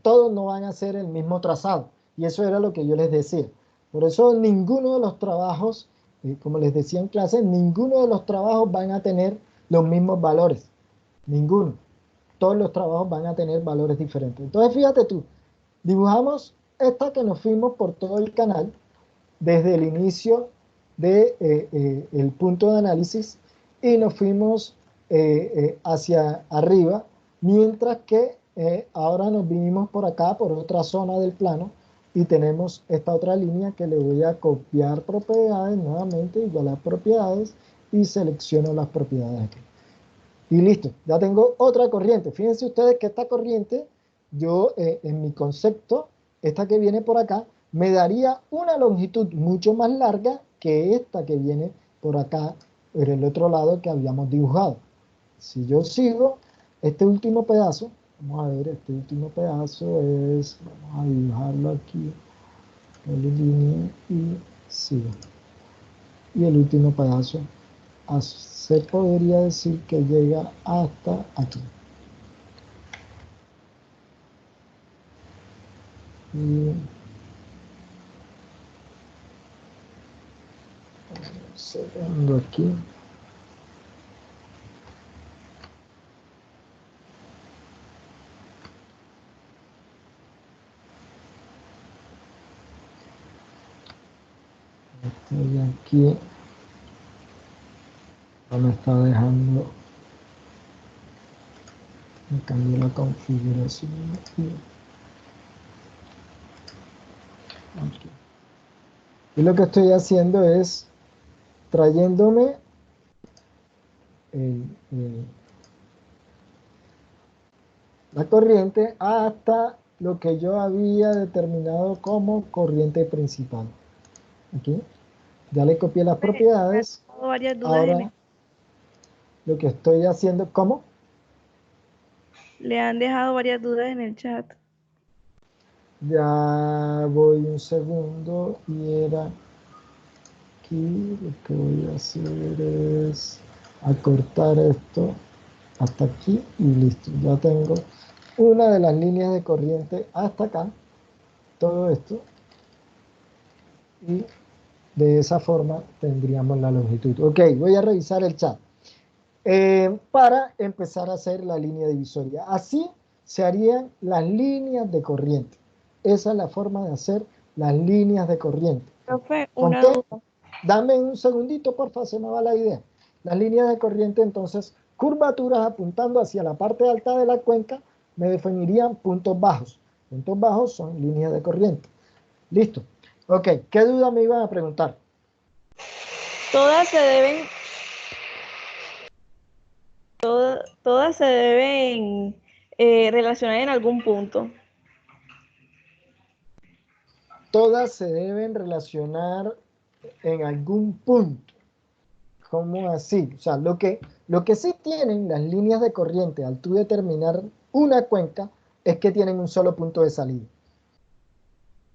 [SPEAKER 1] todos no van a hacer el mismo trazado. Y eso era lo que yo les decía. Por eso ninguno de los trabajos, como les decía en clase, ninguno de los trabajos van a tener los mismos valores. Ninguno. Todos los trabajos van a tener valores diferentes. Entonces, fíjate tú, dibujamos esta que nos fuimos por todo el canal desde el inicio de, el punto de análisis y nos fuimos hacia arriba, mientras que ahora nos vinimos por acá, por otra zona del plano, y tenemos esta otra línea que le voy a copiar propiedades, nuevamente igualar propiedades, y selecciono las propiedades aquí. Y listo, ya tengo otra corriente. Fíjense ustedes que esta corriente, yo en mi concepto, esta que viene por acá, me daría una longitud mucho más larga que esta que viene por acá, por el otro lado que habíamos dibujado. Si yo sigo este último pedazo, vamos a ver, este último pedazo es, vamos a dibujarlo aquí, en línea y sigo. Y el último pedazo se podría decir que llega hasta aquí. Y un segundo aquí. Estoy aquí. No me está dejando. Me cambié la configuración aquí. Aquí. Y lo que estoy haciendo es trayéndome la corriente hasta lo que yo había determinado como corriente principal. Aquí. Ya le copié las propiedades.
[SPEAKER 2] Varias dudas
[SPEAKER 1] Ahora lo que estoy haciendo, ¿cómo?
[SPEAKER 2] le han dejado varias dudas en el chat.
[SPEAKER 1] Ya voy un segundo y era aquí, lo que voy a hacer es acortar esto hasta aquí y listo. Ya tengo una de las líneas de corriente hasta acá, todo esto, y de esa forma tendríamos la longitud. Ok, voy a revisar el chat. Para empezar a hacer la línea divisoria. Así se harían las líneas de corriente. Esa es la forma de hacer las líneas de corriente.
[SPEAKER 2] Profe,
[SPEAKER 1] ¿Con
[SPEAKER 2] una
[SPEAKER 1] qué?
[SPEAKER 2] duda.
[SPEAKER 1] Dame un segundito, porfa, se me va la idea. Las líneas de corriente, entonces, curvaturas apuntando hacia la parte alta de la cuenca, me definirían puntos bajos. Puntos bajos son líneas de corriente. Listo. Ok, ¿qué duda me iban a preguntar?
[SPEAKER 2] Todas se deben relacionar en algún punto.
[SPEAKER 1] Todas se deben relacionar en algún punto. ¿Cómo así? O sea, lo que sí tienen las líneas de corriente al tú determinar una cuenca es que tienen un solo punto de salida.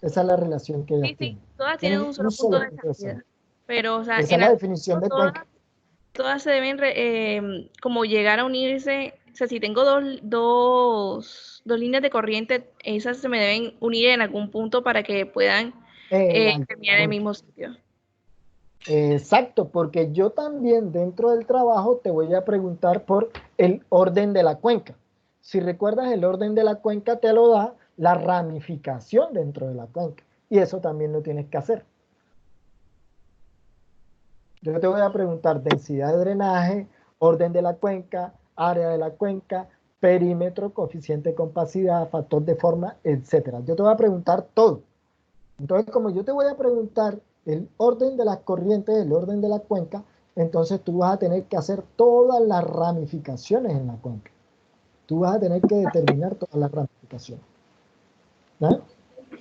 [SPEAKER 1] Esa es la relación que ellas
[SPEAKER 2] Sí,
[SPEAKER 1] tienen.
[SPEAKER 2] todas tienen un solo punto de salida. Pero, o sea,
[SPEAKER 1] Esa es la definición de cuenca.
[SPEAKER 2] todas se deben como llegar a unirse. O sea, si tengo dos líneas de corriente, esas se me deben unir en algún punto para que puedan terminar en el mismo sitio.
[SPEAKER 1] Exacto, porque yo también dentro del trabajo te voy a preguntar por el orden de la cuenca. Si recuerdas, el orden de la cuenca te lo da la ramificación dentro de la cuenca. Y eso también lo tienes que hacer. Yo te voy a preguntar densidad de drenaje, orden de la cuenca, área de la cuenca, perímetro, coeficiente de compacidad, factor de forma, etc. Yo te voy a preguntar todo. Entonces, como yo te voy a preguntar el orden de las corrientes, el orden de la cuenca, entonces tú vas a tener que hacer todas las ramificaciones en la cuenca. Tú vas a tener que determinar todas las ramificaciones. ¿Ya?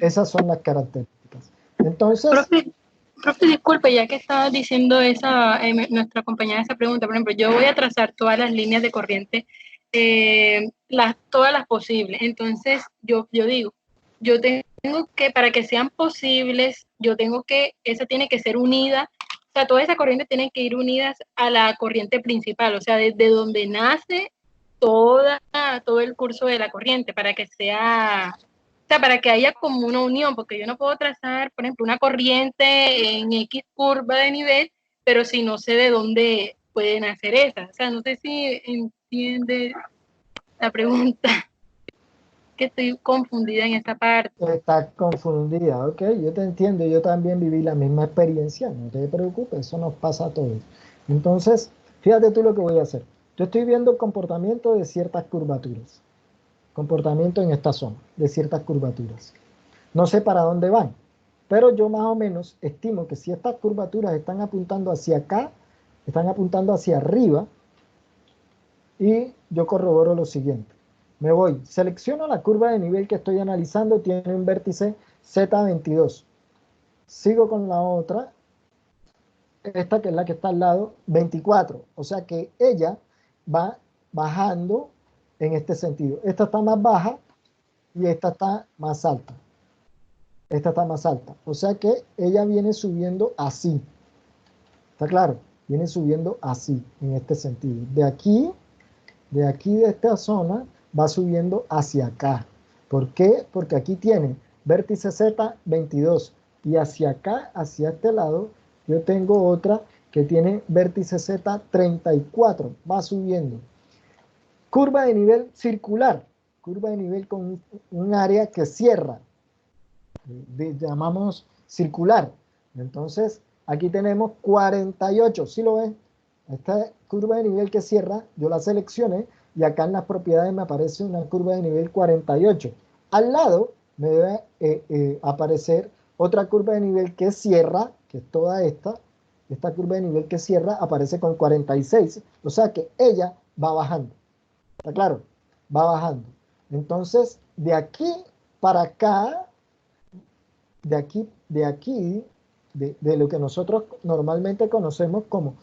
[SPEAKER 1] Esas son las características. Entonces...
[SPEAKER 6] Profe, disculpe, ya que estaba diciendo nuestra compañera esa pregunta, por ejemplo, yo voy a trazar todas las líneas de corriente, todas las posibles. Entonces, yo digo, yo tengo que, para que sean posibles, esa tiene que ser unida, o sea, toda esa corriente tiene que ir unidas a la corriente principal, o sea, desde donde nace todo el curso de la corriente, para que sea, o sea, para que haya como una unión, porque yo no puedo trazar, por ejemplo, una corriente en X curva de nivel, pero si no sé de dónde pueden hacer esas. O sea, no sé si entiende la pregunta, que estoy confundida en esta parte.
[SPEAKER 1] Estás confundida, ok, yo te entiendo, yo también viví la misma experiencia, no te preocupes, eso nos pasa a todos. Entonces, fíjate tú lo que voy a hacer. Yo estoy viendo el comportamiento de ciertas curvaturas, comportamiento en esta zona de ciertas curvaturas. No sé para dónde van, pero yo más o menos estimo que si estas curvaturas están apuntando hacia acá, están apuntando hacia arriba, y yo corroboro lo siguiente. Me voy, selecciono la curva de nivel que estoy analizando, tiene un vértice Z22. Sigo con la otra, esta que es la que está al lado, 24. O sea que ella va bajando en este sentido. Esta está más baja y esta está más alta. Esta está más alta. O sea que ella viene subiendo así. ¿Está claro? Viene subiendo así, en este sentido. De aquí de esta zona, va subiendo hacia acá. ¿Por qué? Porque aquí tiene vértice Z22 y hacia acá, hacia este lado, yo tengo otra que tiene vértice Z34, va subiendo. Curva de nivel circular, curva de nivel con un área que cierra, llamamos circular. Entonces, aquí tenemos 48, ¿sí lo ven? Esta curva de nivel que cierra, yo la seleccioné y acá en las propiedades me aparece una curva de nivel 48. Al lado me debe aparecer otra curva de nivel que cierra, que es toda esta curva de nivel que cierra aparece con 46, o sea que ella va bajando. ¿Está claro? Va bajando. Entonces, de aquí para acá, de lo que nosotros normalmente conocemos como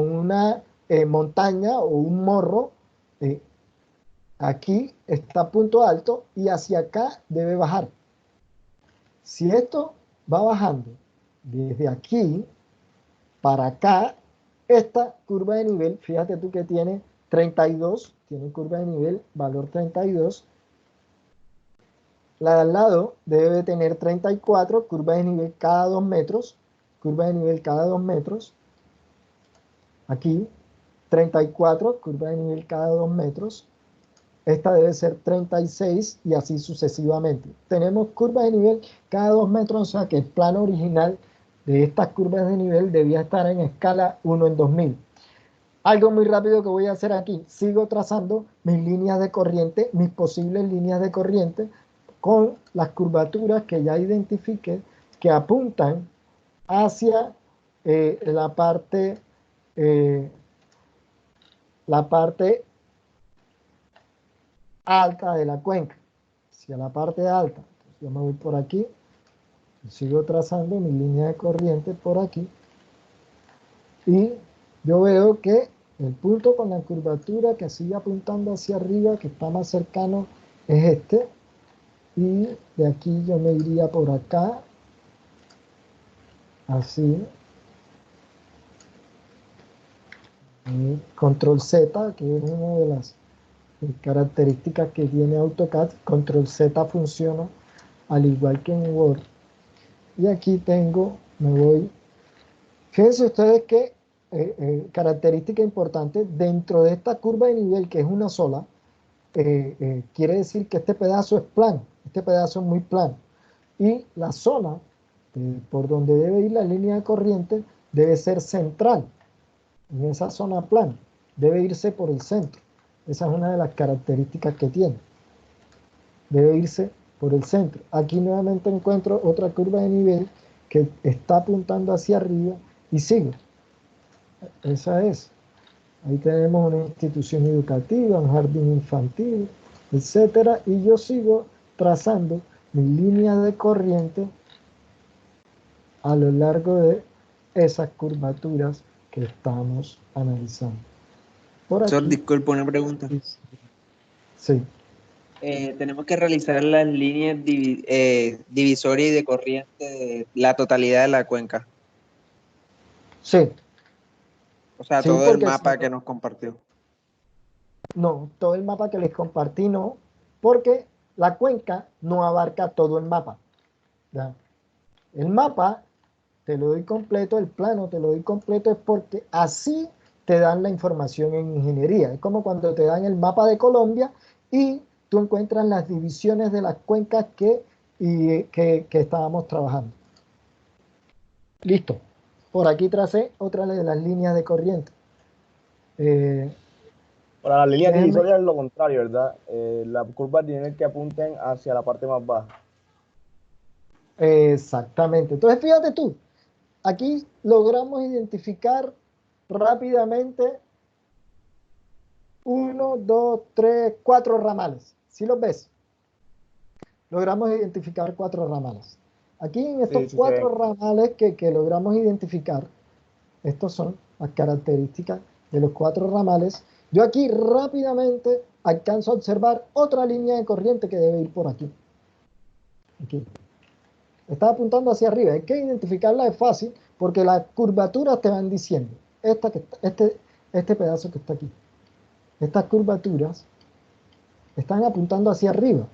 [SPEAKER 1] una montaña o un morro, aquí está punto alto y hacia acá debe bajar. Si esto va bajando desde aquí para acá, esta curva de nivel, fíjate tú que tiene 32, tiene curva de nivel, valor 32. La de al lado debe de tener 34, curva de nivel cada 2 metros, curva de nivel cada 2 metros. Aquí, 34, curva de nivel cada 2 metros. Esta debe ser 36 y así sucesivamente. Tenemos curva de nivel cada 2 metros, o sea que el plano original de estas curvas de nivel debía estar en escala 1 en 2000. Algo muy rápido que voy a hacer aquí, sigo trazando mis líneas de corriente, mis posibles líneas de corriente, con las curvaturas que ya identifiqué que apuntan hacia la parte alta de la cuenca, hacia la parte alta. Entonces yo me voy por aquí, sigo trazando mi línea de corriente por aquí y yo veo que el punto con la curvatura que sigue apuntando hacia arriba, que está más cercano, es este. Y de aquí yo me iría por acá, así. Y control Z, que es una de las características que tiene AutoCAD. Control Z funciona al igual que en Word. Y aquí tengo, me voy. Fíjense ustedes que característica importante, dentro de esta curva de nivel, que es una sola, quiere decir que este pedazo es plano, este pedazo es muy plano. Y la zona por donde debe ir la línea de corriente debe ser central, en esa zona plana, debe irse por el centro. Esa es una de las características que tiene. Debe irse por el centro. Aquí nuevamente encuentro otra curva de nivel que está apuntando hacia arriba y sigo. Esa es. Ahí tenemos una institución educativa, un jardín infantil, etcétera, y yo sigo trazando mi línea de corriente a lo largo de esas curvaturas que estamos analizando. Por aquí.
[SPEAKER 9] Disculpa, una pregunta.
[SPEAKER 1] Sí.
[SPEAKER 9] Tenemos que realizar las líneas divisorias y de corriente de la totalidad de la cuenca.
[SPEAKER 1] Sí.
[SPEAKER 9] O sea,
[SPEAKER 1] Sí,
[SPEAKER 9] todo el
[SPEAKER 1] porque
[SPEAKER 9] mapa
[SPEAKER 1] si
[SPEAKER 9] que
[SPEAKER 1] no-
[SPEAKER 9] nos compartió.
[SPEAKER 1] No, todo el mapa que les compartí no, porque la cuenca no abarca todo el mapa. ¿Ya? El mapa te lo doy completo, el plano te lo doy completo, es porque así te dan la información en ingeniería. Es como cuando te dan el mapa de Colombia y tú encuentras las divisiones de las cuencas que estábamos trabajando. Listo. Por aquí tracé otra de las líneas de corriente.
[SPEAKER 7] Para las líneas
[SPEAKER 1] Déjenme.
[SPEAKER 7] divisorias es lo contrario, ¿verdad? Las curvas tienen que apunten hacia la parte más baja.
[SPEAKER 1] Exactamente. Entonces, fíjate tú, aquí logramos identificar rápidamente 1, 2, 3, 4 ramales. ¿Sí los ves? Logramos identificar 4 ramales. Aquí en estos
[SPEAKER 7] Sí,
[SPEAKER 1] 4 ramales que logramos identificar, estas son las características de los 4 ramales. Yo aquí rápidamente alcanzo a observar otra línea de corriente que debe ir por aquí. Aquí. Está apuntando hacia arriba. Hay que identificarla, es fácil, porque las curvaturas te van diciendo, este pedazo que está aquí. Estas curvaturas están apuntando hacia arriba.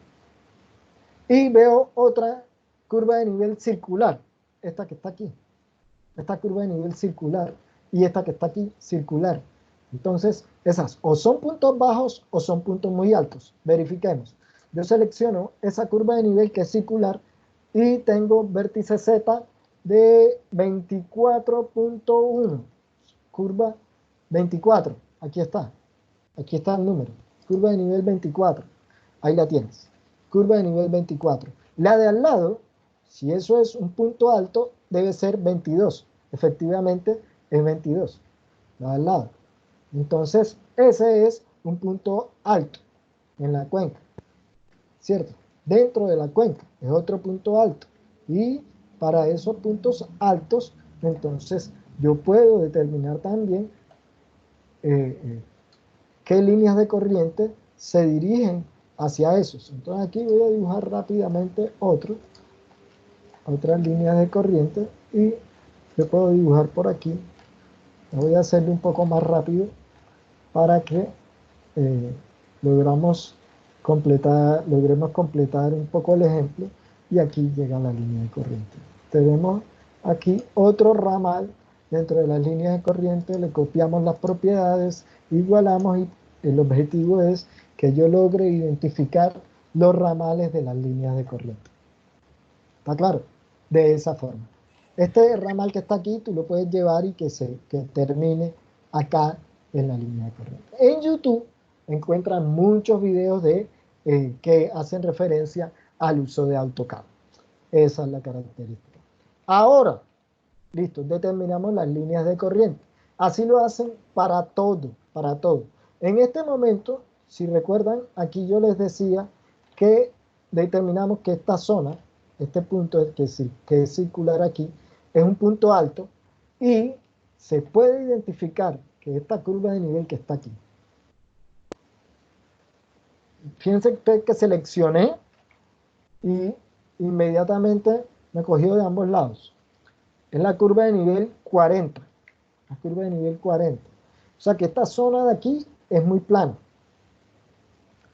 [SPEAKER 1] Y veo otra curva de nivel circular, esta que está aquí. Esta curva de nivel circular y esta que está aquí, circular. Entonces, esas o son puntos bajos o son puntos muy altos. Verifiquemos. Yo selecciono esa curva de nivel que es circular y tengo vértice Z de 24.1. Curva 24. Aquí está. Aquí está el número. Curva de nivel 24. Ahí la tienes. Curva de nivel 24. La de al lado, si eso es un punto alto, debe ser 22. Efectivamente, es 22. La de al lado. Entonces, ese es un punto alto en la cuenca. ¿Cierto? Dentro de la cuenca es otro punto alto. Y para esos puntos altos, entonces yo puedo determinar también qué líneas de corriente se dirigen hacia esos. Entonces aquí voy a dibujar rápidamente otras líneas de corriente y yo puedo dibujar por aquí. Voy a hacerlo un poco más rápido para que logremos completar un poco el ejemplo y aquí llega la línea de corriente. Tenemos aquí otro ramal dentro de las líneas de corriente, le copiamos las propiedades, igualamos y el objetivo es que yo logre identificar los ramales de las líneas de corriente. ¿Está claro? De esa forma. Este ramal que está aquí, tú lo puedes llevar y que termine acá en la línea de corriente. En YouTube encuentran muchos videos que hacen referencia al uso de AutoCAD. Esa es la característica. Ahora, listo, determinamos las líneas de corriente. Así lo hacen para todo, para todo. En este momento, si recuerdan, aquí yo les decía que determinamos que esta zona, este punto que es circular aquí, es un punto alto y se puede identificar que esta curva de nivel que está aquí. Fíjense usted que seleccioné y inmediatamente me cogió de ambos lados. Es la curva de nivel 40. La curva de nivel 40. O sea que esta zona de aquí es muy plana.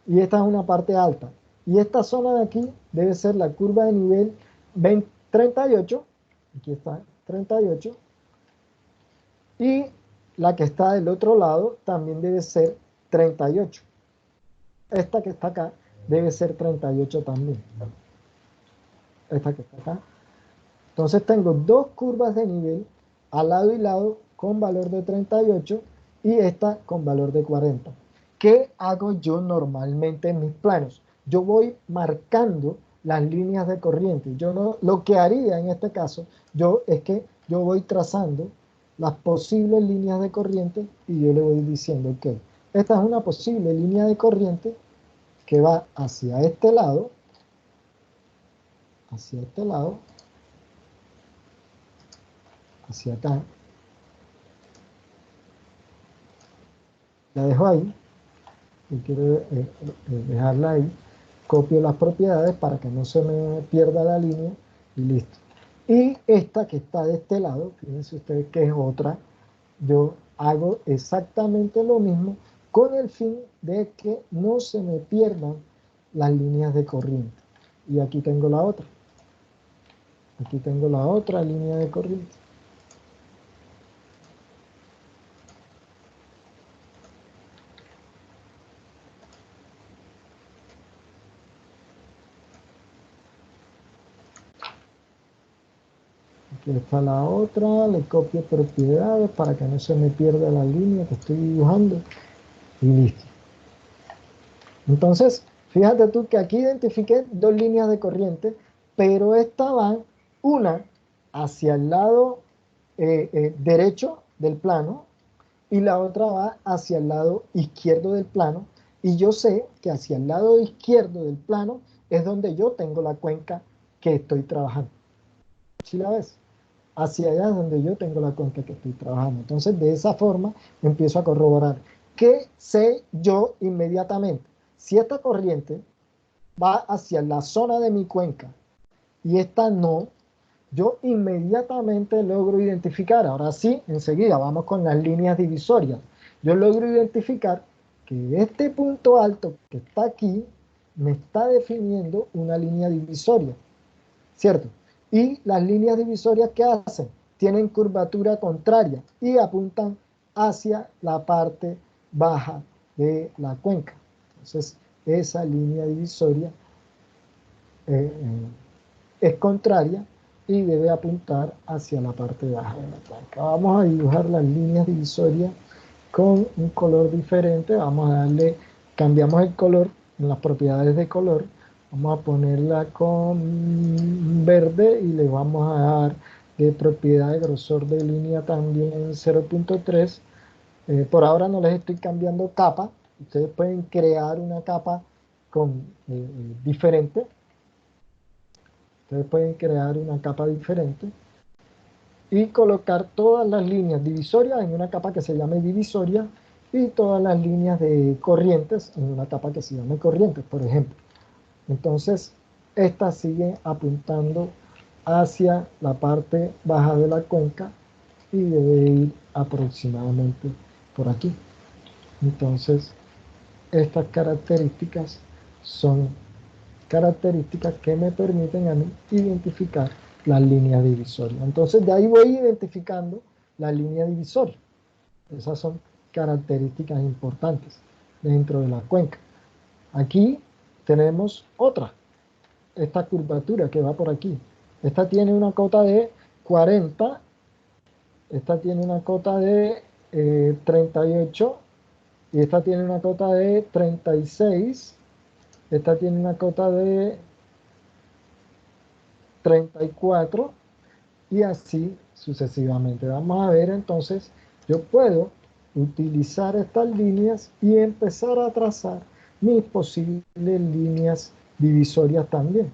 [SPEAKER 1] Y esta es una parte alta. Y esta zona de aquí debe ser la curva de nivel 38. Aquí está, 38. Y la que está del otro lado también debe ser 38. Esta que está acá debe ser 38 también. Esta que está acá. Entonces tengo dos curvas de nivel al lado y lado con valor de 38 y esta con valor de 40. ¿Qué hago yo normalmente en mis planos? Yo voy marcando las líneas de corriente. Yo no, lo que haría en este caso, es que yo voy trazando las posibles líneas de corriente y yo le voy diciendo, ok, esta es una posible línea de corriente que va hacia este lado, hacia acá. La dejo ahí, y quiero dejarla ahí. Copio las propiedades para que no se me pierda la línea y listo. Y esta que está de este lado, fíjense ustedes que es otra, yo hago exactamente lo mismo con el fin de que no se me pierdan las líneas de corriente. Y aquí tengo la otra. Aquí tengo la otra línea de corriente. Aquí está la otra, le copio propiedades para que no se me pierda la línea que estoy dibujando y listo. Entonces, fíjate tú que aquí identifiqué dos líneas de corriente, pero esta va una hacia el lado derecho del plano y la otra va hacia el lado izquierdo del plano, y yo sé que hacia el lado izquierdo del plano es donde yo tengo la cuenca que estoy trabajando. ¿Sí la ves? Hacia allá es donde yo tengo la cuenca que estoy trabajando. Entonces, de esa forma, empiezo a corroborar. ¿Qué sé yo inmediatamente? Si esta corriente va hacia la zona de mi cuenca y esta no, yo inmediatamente logro identificar. Ahora sí, enseguida vamos con las líneas divisorias. Yo logro identificar que este punto alto que está aquí me está definiendo una línea divisoria, ¿cierto? Y las líneas divisorias, ¿qué hacen? Tienen curvatura contraria y apuntan hacia la parte baja de la cuenca. Entonces, esa línea divisoria es contraria y debe apuntar hacia la parte baja de la cuenca. Vamos a dibujar las líneas divisorias con un color diferente. Vamos a darle, cambiamos el color en las propiedades de color. Vamos a ponerla con verde y le vamos a dar de propiedad de grosor de línea también 0.3. Por ahora no les estoy cambiando capa. Ustedes pueden crear una capa diferente. Ustedes pueden crear una capa diferente y colocar todas las líneas divisorias en una capa que se llame divisoria y todas las líneas de corrientes en una capa que se llame corrientes, por ejemplo. Entonces, estas siguen apuntando hacia la parte baja de la cuenca y debe ir aproximadamente por aquí. Entonces, estas características son características que me permiten a mí identificar las líneas divisorias. Entonces, de ahí voy identificando la línea divisoria. Esas son características importantes dentro de la cuenca. Aquí tenemos otra, esta curvatura que va por aquí. Esta tiene una cota de 40, esta tiene una cota de 38 y esta tiene una cota de 36. Esta tiene una cota de 34 y así sucesivamente. Vamos a ver entonces, yo puedo utilizar estas líneas y empezar a trazar mis posibles líneas divisorias también.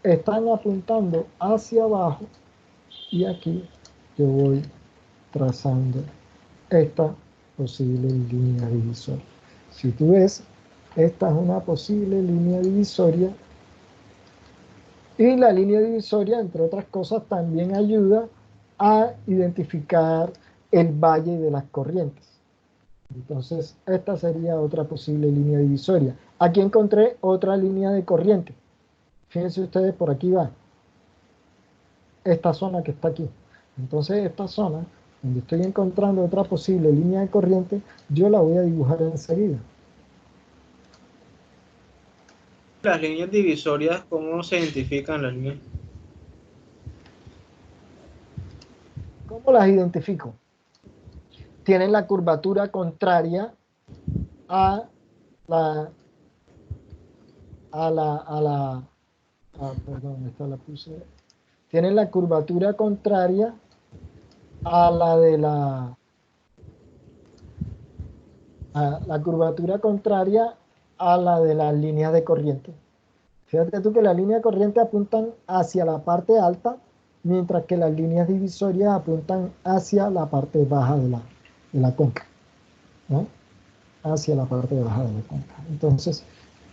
[SPEAKER 1] Están apuntando hacia abajo y aquí yo voy trazando esta posible línea divisoria. Si tú ves, esta es una posible línea divisoria y la línea divisoria, entre otras cosas, también ayuda a identificar el valle de las corrientes. Entonces, esta sería otra posible línea divisoria. Aquí encontré otra línea de corriente. Fíjense ustedes, por aquí va esta zona que está aquí. Entonces, esta zona, donde estoy encontrando otra posible línea de corriente, yo la voy a dibujar enseguida.
[SPEAKER 10] Las líneas divisorias, ¿cómo se identifican las líneas?
[SPEAKER 1] ¿Cómo las identifico? Tienen la curvatura contraria a la Perdón, esta la puse. Tienen la curvatura contraria a la de la curvatura contraria a la de las líneas de corriente. Fíjate tú que las líneas de corriente apuntan hacia la parte alta, mientras que las líneas divisorias apuntan hacia la parte baja de la cuenca, ¿no? Hacia la parte baja de la cuenca. Entonces,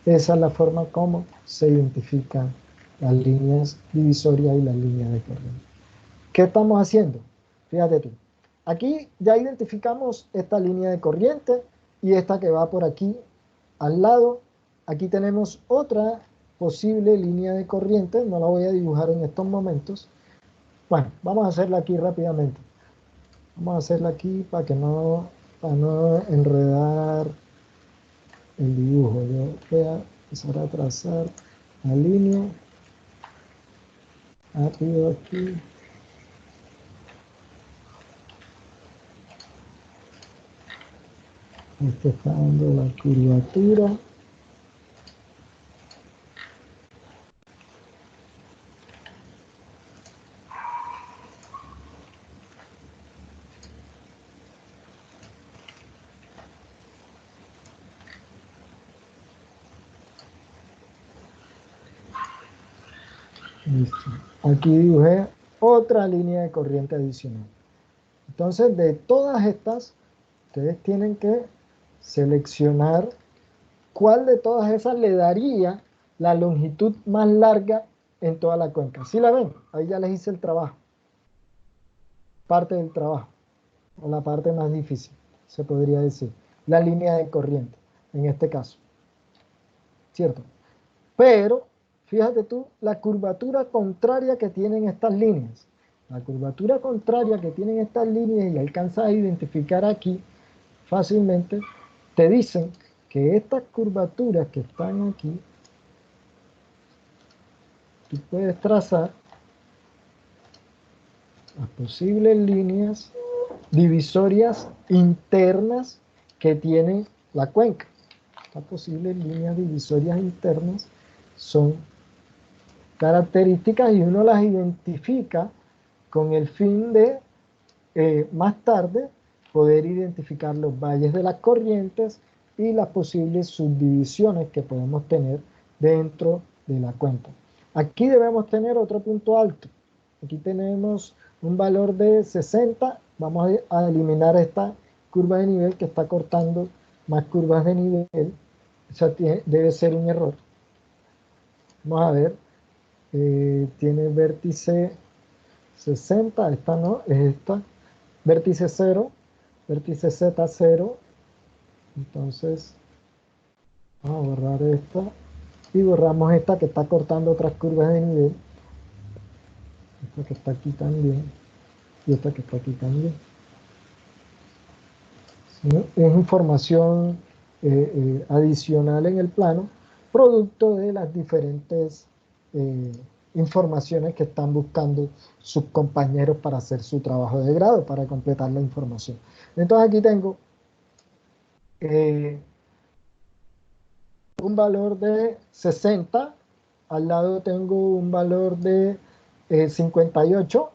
[SPEAKER 1] esa es la forma como se identifican las líneas divisorias y las líneas de corriente. ¿Qué estamos haciendo? Fíjate tú. Aquí ya identificamos esta línea de corriente y esta que va por aquí al lado. Aquí tenemos otra posible línea de corriente. No la voy a dibujar en estos momentos. Bueno, vamos a hacerla aquí rápidamente. Vamos a hacerla aquí para no enredar el dibujo. Yo voy a empezar a trazar la línea rápido aquí. Este está dando la curvatura. Listo. Aquí dibujé otra línea de corriente adicional. Entonces, de todas estas, ustedes tienen que seleccionar cuál de todas esas le daría la longitud más larga en toda la cuenca. ¿Sí la ven? Ahí ya les hice el trabajo. Parte del trabajo. O la parte más difícil, se podría decir. La línea de corriente, en este caso. ¿Cierto? Pero, fíjate tú, la curvatura contraria que tienen estas líneas. La curvatura contraria que tienen estas líneas, y alcanzas a identificar aquí fácilmente, te dicen que estas curvaturas que están aquí, tú puedes trazar las posibles líneas divisorias internas que tiene la cuenca. Las posibles líneas divisorias internas son características y uno las identifica con el fin de más tarde poder identificar los valles de las corrientes y las posibles subdivisiones que podemos tener dentro de la cuenca. Aquí debemos tener otro punto alto. Aquí tenemos un valor de 60. Vamos a eliminar esta curva de nivel que está cortando más curvas de nivel. Eso debe ser un error. Vamos a ver. Tiene vértice 60. Esta no, es esta. Vértice 0. Vértice Z0. Entonces, vamos a borrar esta. Y borramos esta que está cortando otras curvas de nivel. Esta que está aquí también. Y esta que está aquí también. ¿Sí? Es información adicional en el plano, producto de las diferentes informaciones que están buscando sus compañeros para hacer su trabajo de grado, para completar la información. Entonces aquí tengo un valor de 60, al lado tengo un valor de 58,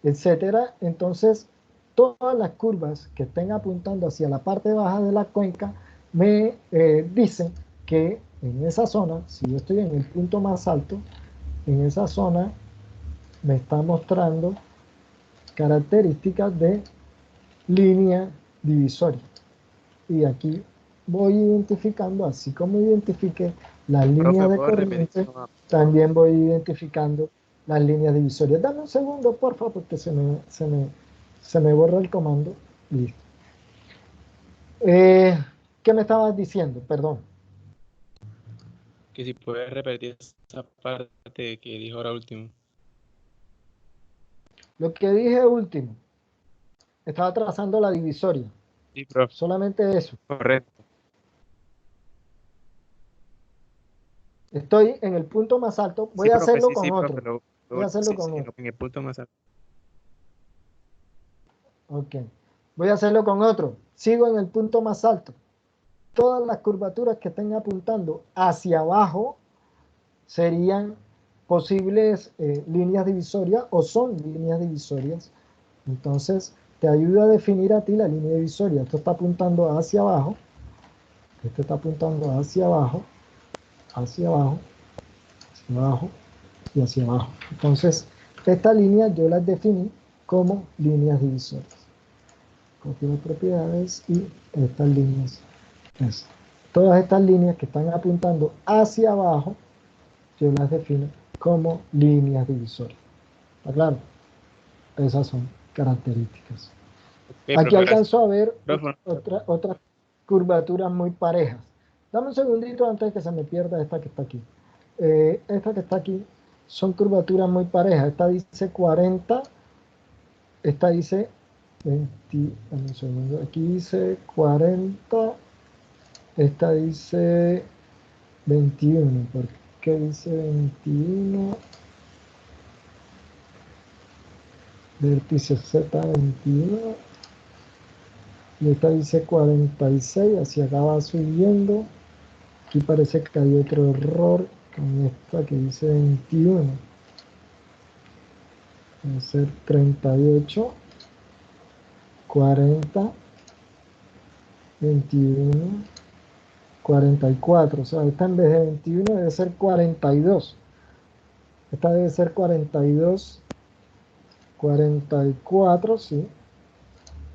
[SPEAKER 1] etcétera. Entonces, todas las curvas que estén apuntando hacia la parte baja de la cuenca me dicen que en esa zona, si yo estoy en el punto más alto, en esa zona me está mostrando características de línea divisoria. Y aquí voy identificando, así como identifiqué las líneas de corriente, también voy identificando las líneas divisorias. Dame un segundo, por favor, porque se me borra el comando. Listo. ¿Qué me estabas diciendo? Perdón.
[SPEAKER 10] Que si puedes repetir esa parte que dijo ahora último.
[SPEAKER 1] Lo que dije último, estaba trazando la divisoria.
[SPEAKER 10] Sí, profe.
[SPEAKER 1] Solamente eso.
[SPEAKER 10] Correcto.
[SPEAKER 1] Estoy en el punto más alto. Voy a hacerlo con otro. Voy a hacerlo con otro.
[SPEAKER 10] En el punto más alto.
[SPEAKER 1] Ok. Voy a hacerlo con otro. Sigo en el punto más alto. Todas las curvaturas que estén apuntando hacia abajo serían posibles líneas divisorias o son líneas divisorias. Entonces, te ayuda a definir a ti la línea divisoria. Esto está apuntando hacia abajo. Este está apuntando hacia abajo, hacia abajo, hacia abajo y hacia abajo. Entonces, esta línea yo las definí como líneas divisorias. Copio las propiedades y estas líneas. Todas estas líneas que están apuntando hacia abajo, yo las defino como líneas divisorias. ¿Está claro? Esas son características. Aquí alcanzo a ver otras curvaturas muy parejas. Dame un segundito antes de que se me pierda esta que está aquí. Esta que está aquí son curvaturas muy parejas. Esta dice 40, esta dice 20, dame un segundo, aquí dice 40, esta dice 21. ¿Por qué dice 21? Vértice Z 21. Y esta dice 46, hacia acá va subiendo. Aquí parece que hay otro error con esta que dice 21. Va a ser 38, 40, 21, 44. O sea, esta en vez de 21 debe ser 42. Esta debe ser 42, 44, sí.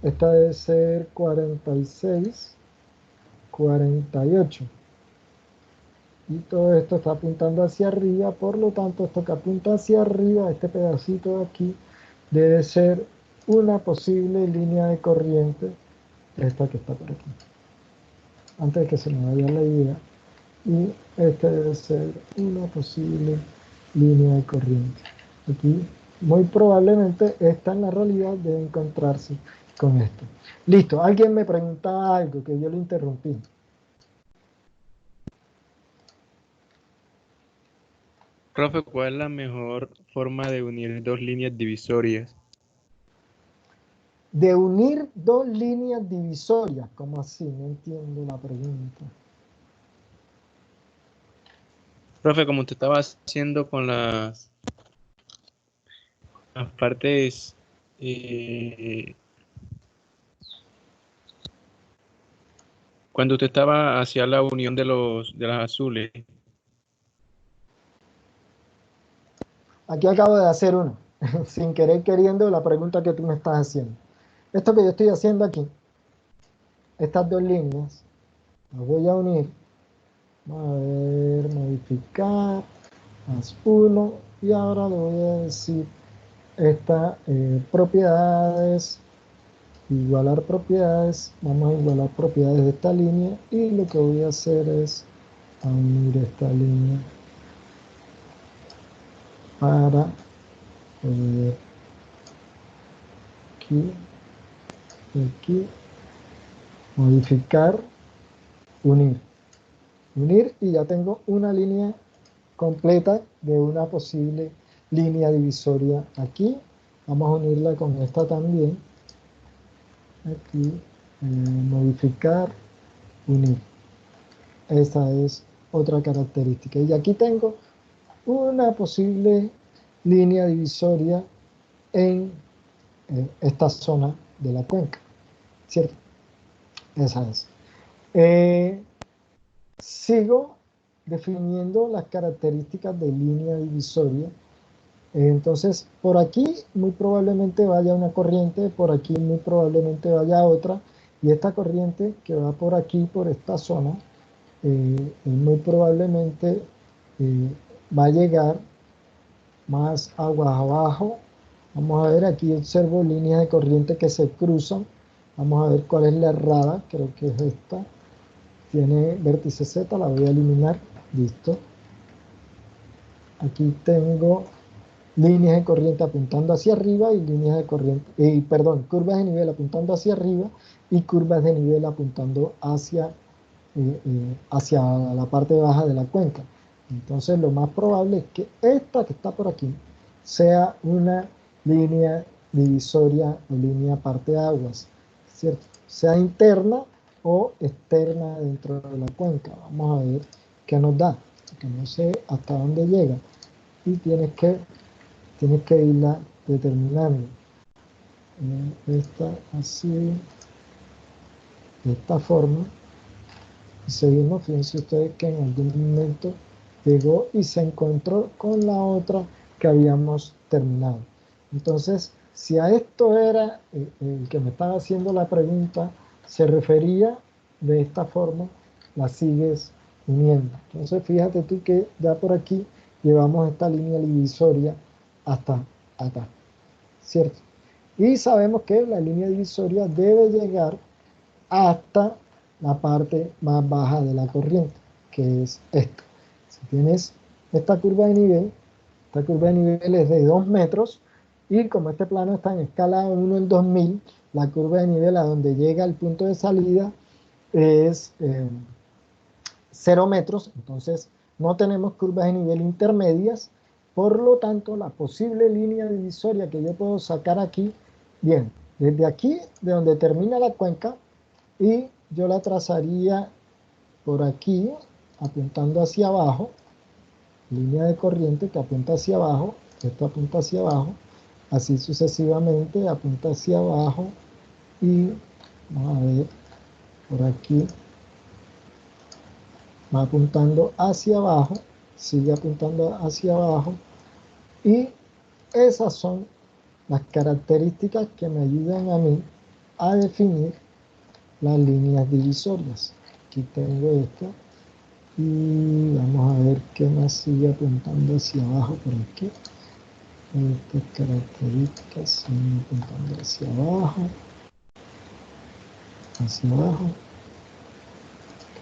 [SPEAKER 1] Esta debe ser 46, 48. Y todo esto está apuntando hacia arriba, por lo tanto, esto que apunta hacia arriba, este pedacito de aquí, debe ser una posible línea de corriente, esta que está por aquí. Antes de que se me vaya la idea. Y esta debe ser una posible línea de corriente. Aquí, muy probablemente, esta en la realidad debe encontrarse con esto. Listo, alguien me preguntaba algo que yo le interrumpí.
[SPEAKER 10] Profe, ¿cuál es la mejor forma de unir dos líneas divisorias?
[SPEAKER 1] De unir dos líneas divisorias, ¿cómo así? No entiendo la pregunta.
[SPEAKER 10] Profe, como usted estaba haciendo con las partes cuando usted estaba hacia la unión de las azules.
[SPEAKER 1] Aquí acabo de hacer uno, sin querer queriendo, la pregunta que tú me estás haciendo. Esto que yo estoy haciendo aquí, estas dos líneas, las voy a unir. Vamos a ver, modificar, más 1, y ahora le voy a decir estas propiedades, igualar propiedades, vamos a igualar propiedades de esta línea, y lo que voy a hacer es unir esta línea para poder aquí, modificar, unir, y ya tengo una línea completa de una posible línea divisoria aquí. Vamos a unirla con esta también. Aquí, modificar, unir. Esa es otra característica. Y aquí tengo una posible línea divisoria en esta zona de la cuenca, ¿cierto? Esa es. Sigo definiendo las características de línea divisoria. Entonces, por aquí muy probablemente vaya una corriente, por aquí muy probablemente vaya otra, y esta corriente que va por aquí, por esta zona, muy probablemente va a llegar más aguas abajo. Vamos a ver, aquí observo líneas de corriente que se cruzan. Vamos a ver cuál es la errada, creo que es esta. Tiene vértice Z, la voy a eliminar. Listo. Aquí tengo líneas de corriente apuntando hacia arriba y líneas de corriente, curvas de nivel apuntando hacia arriba y curvas de nivel apuntando hacia la parte baja de la cuenca. Entonces lo más probable es que esta que está por aquí sea una línea divisoria o línea parteaguas, ¿cierto? Sea interna o externa dentro de la cuenca. Vamos a ver qué nos da, porque no sé hasta dónde llega. y tienes que irla determinando. Esta así, de esta forma, y seguimos. Fíjense ustedes que en algún momento llegó y se encontró con la otra que habíamos terminado. Entonces, si a esto era el que me estaba haciendo la pregunta, se refería de esta forma, la sigues uniendo. Entonces, fíjate tú que ya por aquí llevamos esta línea divisoria hasta acá, ¿cierto? Y sabemos que la línea divisoria debe llegar hasta la parte más baja de la corriente, que es esta. Si tienes esta curva de nivel es de 2 metros, y como este plano está en escala 1 en 2000, la curva de nivel a donde llega el punto de salida es 0 metros, entonces no tenemos curvas de nivel intermedias. Por lo tanto, la posible línea divisoria que yo puedo sacar aquí, bien, desde aquí, de donde termina la cuenca, y yo la trazaría por aquí, apuntando hacia abajo, línea de corriente que apunta hacia abajo, esto apunta hacia abajo, así sucesivamente apunta hacia abajo, y vamos a ver, por aquí va apuntando hacia abajo, sigue apuntando hacia abajo, y esas son las características que me ayudan a mí a definir las líneas divisorias. Aquí tengo esto, y vamos a ver qué más sigue apuntando hacia abajo por aquí. Estas características siguen apuntando hacia abajo, hacia abajo.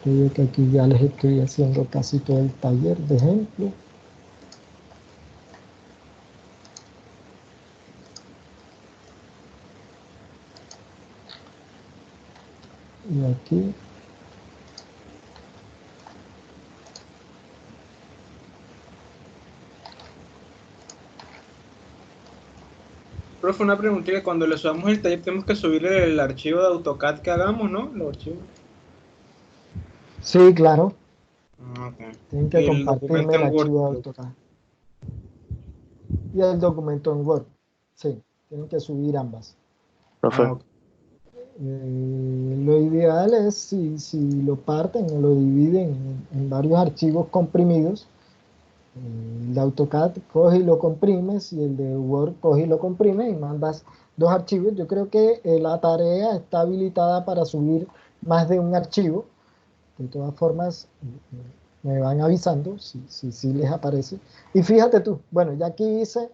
[SPEAKER 1] Creo que aquí ya les estoy haciendo casi todo el taller de ejemplo. Y aquí
[SPEAKER 10] Profe, una preguntita, cuando le subamos el taller tenemos que subirle el archivo de AutoCAD que hagamos, ¿no? Los archivos.
[SPEAKER 1] sí, claro.
[SPEAKER 10] Okay.
[SPEAKER 1] Tienen que
[SPEAKER 10] Y el
[SPEAKER 1] compartirme
[SPEAKER 10] documento
[SPEAKER 1] el
[SPEAKER 10] en Word.
[SPEAKER 1] archivo de AutoCAD. Y el documento en Word. Sí, tienen que subir ambas.
[SPEAKER 11] Profe.
[SPEAKER 10] Okay.
[SPEAKER 1] Lo ideal es si lo parten o lo dividen en varios archivos comprimidos. El de AutoCAD coge y lo comprimes, y el de Word coge y lo comprime y mandas 2 archivos. Yo creo que la tarea está habilitada para subir más de un archivo. De todas formas, me van avisando si les aparece. Y fíjate tú, bueno, ya aquí hice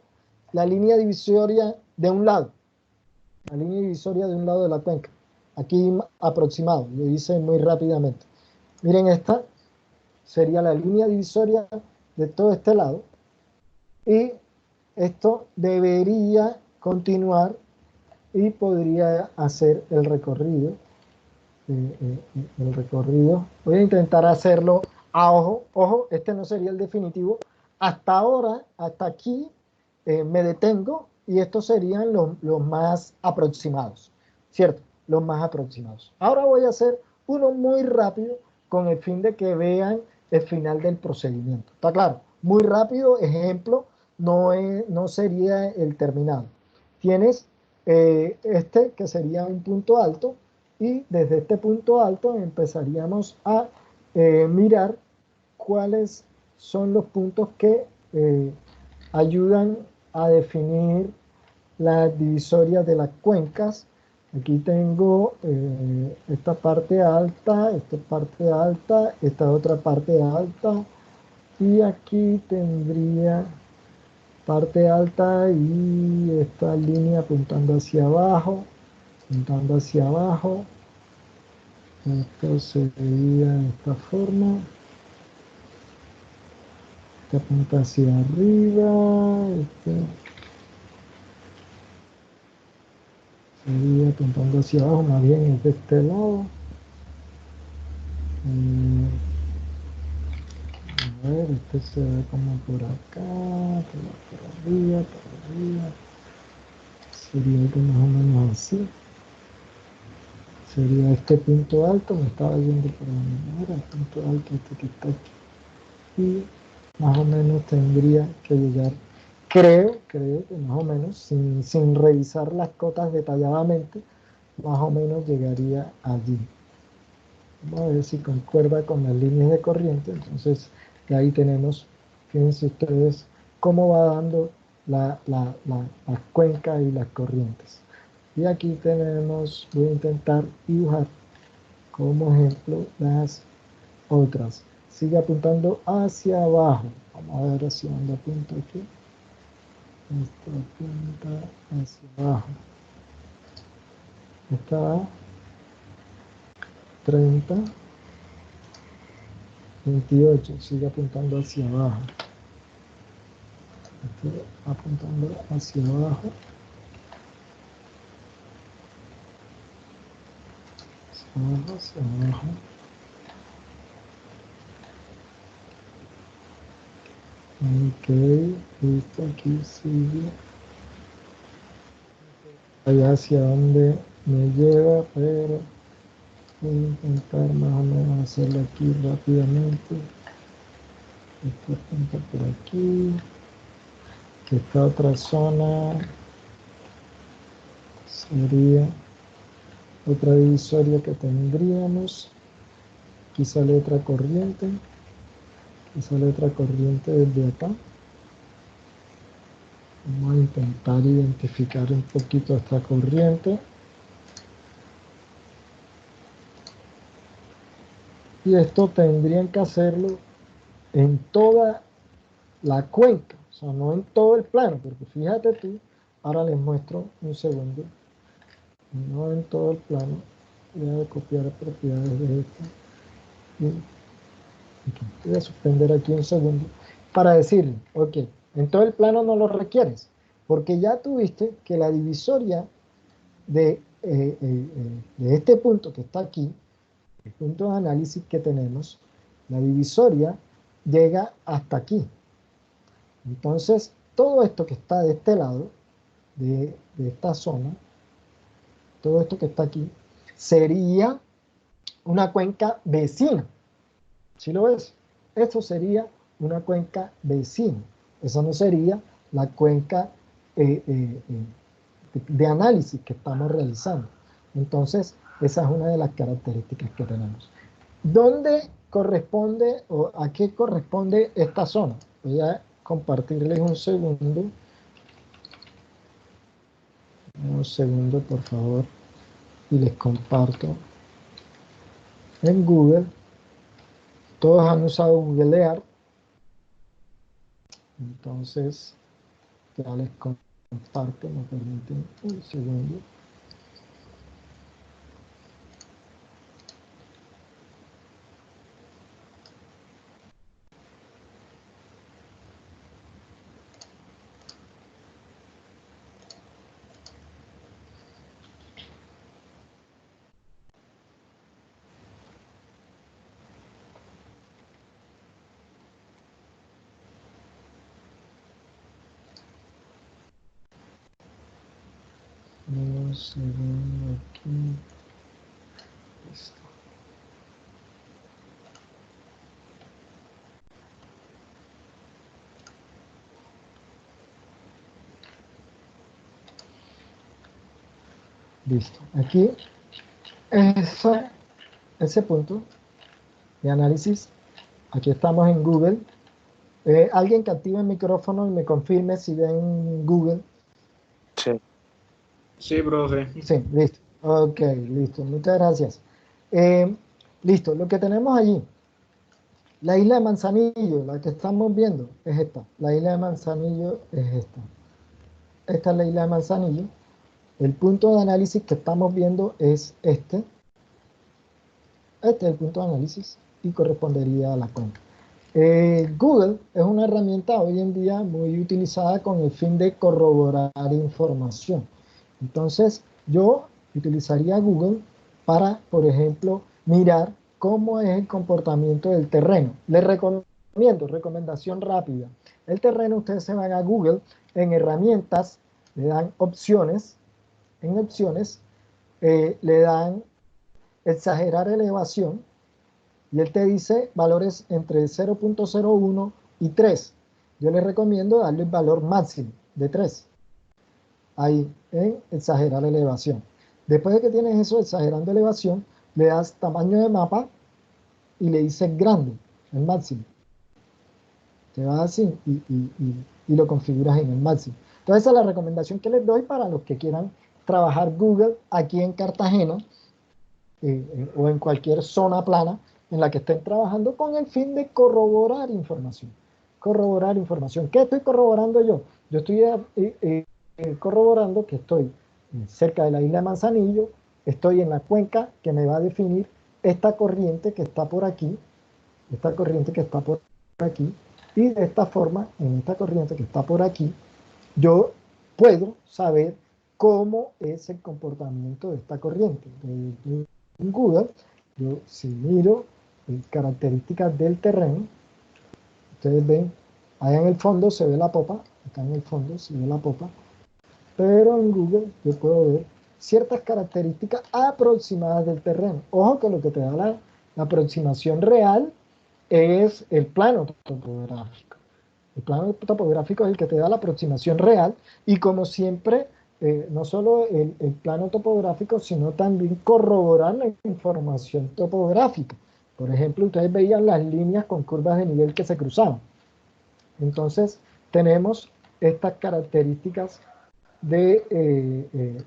[SPEAKER 1] la línea divisoria de un lado. La línea divisoria de un lado de la cuenca. Aquí aproximado, lo hice muy rápidamente. Miren, esta sería la línea divisoria de todo este lado, y esto debería continuar y podría hacer el recorrido. Voy a intentar hacerlo a ojo, este no sería el definitivo. Hasta ahora, hasta aquí, me detengo, y estos serían los más aproximados, ¿cierto? Los más aproximados. Ahora voy a hacer uno muy rápido con el fin de que vean el final del procedimiento. ¿Está claro? Muy rápido, ejemplo, no sería el terminado. Tienes este que sería un punto alto, y desde este punto alto empezaríamos a mirar cuáles son los puntos que ayudan a definir las divisorias de las cuencas. Aquí tengo esta parte alta, esta otra parte alta, y aquí tendría parte alta y esta línea apuntando hacia abajo, Esto sería de esta forma. Esta apunta hacia arriba, sería apuntando hacia abajo, más bien es de este lado. A ver, este se ve como por acá, por arriba. Sería algo más o menos así. Sería este punto alto, me estaba yendo por donde era el punto alto, este que está aquí. Y más o menos tendría que llegar, creo que más o menos, sin revisar las cotas detalladamente, más o menos llegaría allí. Vamos a ver si concuerda con las líneas de corriente. Entonces, de ahí tenemos, fíjense ustedes, cómo va dando las cuencas y las corrientes. Y aquí tenemos, voy a intentar dibujar como ejemplo las otras. Sigue apuntando hacia abajo. Vamos a ver hacia dónde apunta aquí. Esto apunta hacia abajo. Está 30, 28. Sigue apuntando hacia abajo. Estoy apuntando hacia abajo. Hacia abajo. Ok, listo, aquí sigue. Allá hacia donde me lleva, pero voy a intentar más o menos hacerlo aquí rápidamente. Esto apunta por aquí. Que esta otra zona sería otra divisoria que tendríamos. Aquí sale otra corriente. Aquí sale otra corriente desde acá. Vamos a intentar identificar un poquito esta corriente. Y esto tendrían que hacerlo en toda la cuenca, o sea, no en todo el plano, porque fíjate tú, ahora les muestro un segundo, no en todo el plano, voy a copiar propiedades de esta, y voy a suspender aquí un segundo, para decirle, ok, en todo el plano no lo requieres, porque ya tuviste que la divisoria de este punto que está aquí, el punto de análisis que tenemos, la divisoria llega hasta aquí. Entonces, todo esto que está de este lado, de esta zona, todo esto que está aquí, sería una cuenca vecina. ¿Sí lo ves? Esto sería una cuenca vecina. Esa no sería la cuenca de análisis que estamos realizando. Entonces, esa es una de las características que tenemos. ¿Dónde corresponde o a qué corresponde esta zona? Voy a compartirles un segundo. Un segundo, por favor. Y les comparto. En Google, todos han usado Googlear. Entonces, ya les comparto, me permiten un segundo. Un segundo aquí. Listo. Listo. Aquí, ese punto de análisis, aquí estamos en Google. Alguien que active el micrófono y me confirme si ven Google.
[SPEAKER 3] Sí.
[SPEAKER 10] Sí, profe.
[SPEAKER 1] Sí, listo. Ok, listo. Muchas gracias. Listo, lo que tenemos allí, la isla de Manzanillo, la que estamos viendo, es esta. La isla de Manzanillo es esta. Esta es la isla de Manzanillo. El punto de análisis que estamos viendo es este. Este es el punto de análisis y correspondería a la cuenca. Google es una herramienta hoy en día muy utilizada con el fin de corroborar información. Entonces, yo utilizaría Google para, por ejemplo, mirar cómo es el comportamiento del terreno. Les recomiendo, recomendación rápida. El terreno, ustedes se van a Google, en herramientas, le dan opciones, en opciones, le dan exagerar elevación, y él te dice valores entre 0.01 y 3. Yo les recomiendo darle el valor máximo de 3. Ahí, en exagerar elevación. Después de que tienes eso, exagerando elevación, le das tamaño de mapa y le dices grande, el máximo. Te vas así y lo configuras en el máximo. Entonces esa es la recomendación que les doy para los que quieran trabajar Google aquí en Cartagena o en cualquier zona plana en la que estén trabajando con el fin de corroborar información. Corroborar información. ¿Qué estoy corroborando yo? Yo estoy corroborando que estoy cerca de la isla de Manzanillo, estoy en la cuenca que me va a definir esta corriente que está por aquí, esta corriente que está por aquí, y de esta forma, en esta corriente que está por aquí, yo puedo saber cómo es el comportamiento de esta corriente. En Google, yo si miro características del terreno, ustedes ven, allá en el fondo se ve la popa, acá en el fondo se ve la popa, pero en Google yo puedo ver ciertas características aproximadas del terreno. Ojo que lo que te da la aproximación real es el plano topográfico. El plano topográfico es el que te da la aproximación real y como siempre, no solo el plano topográfico, sino también corroborar la información topográfica. Por ejemplo, ustedes veían las líneas con curvas de nivel que se cruzaban. Entonces, tenemos estas características de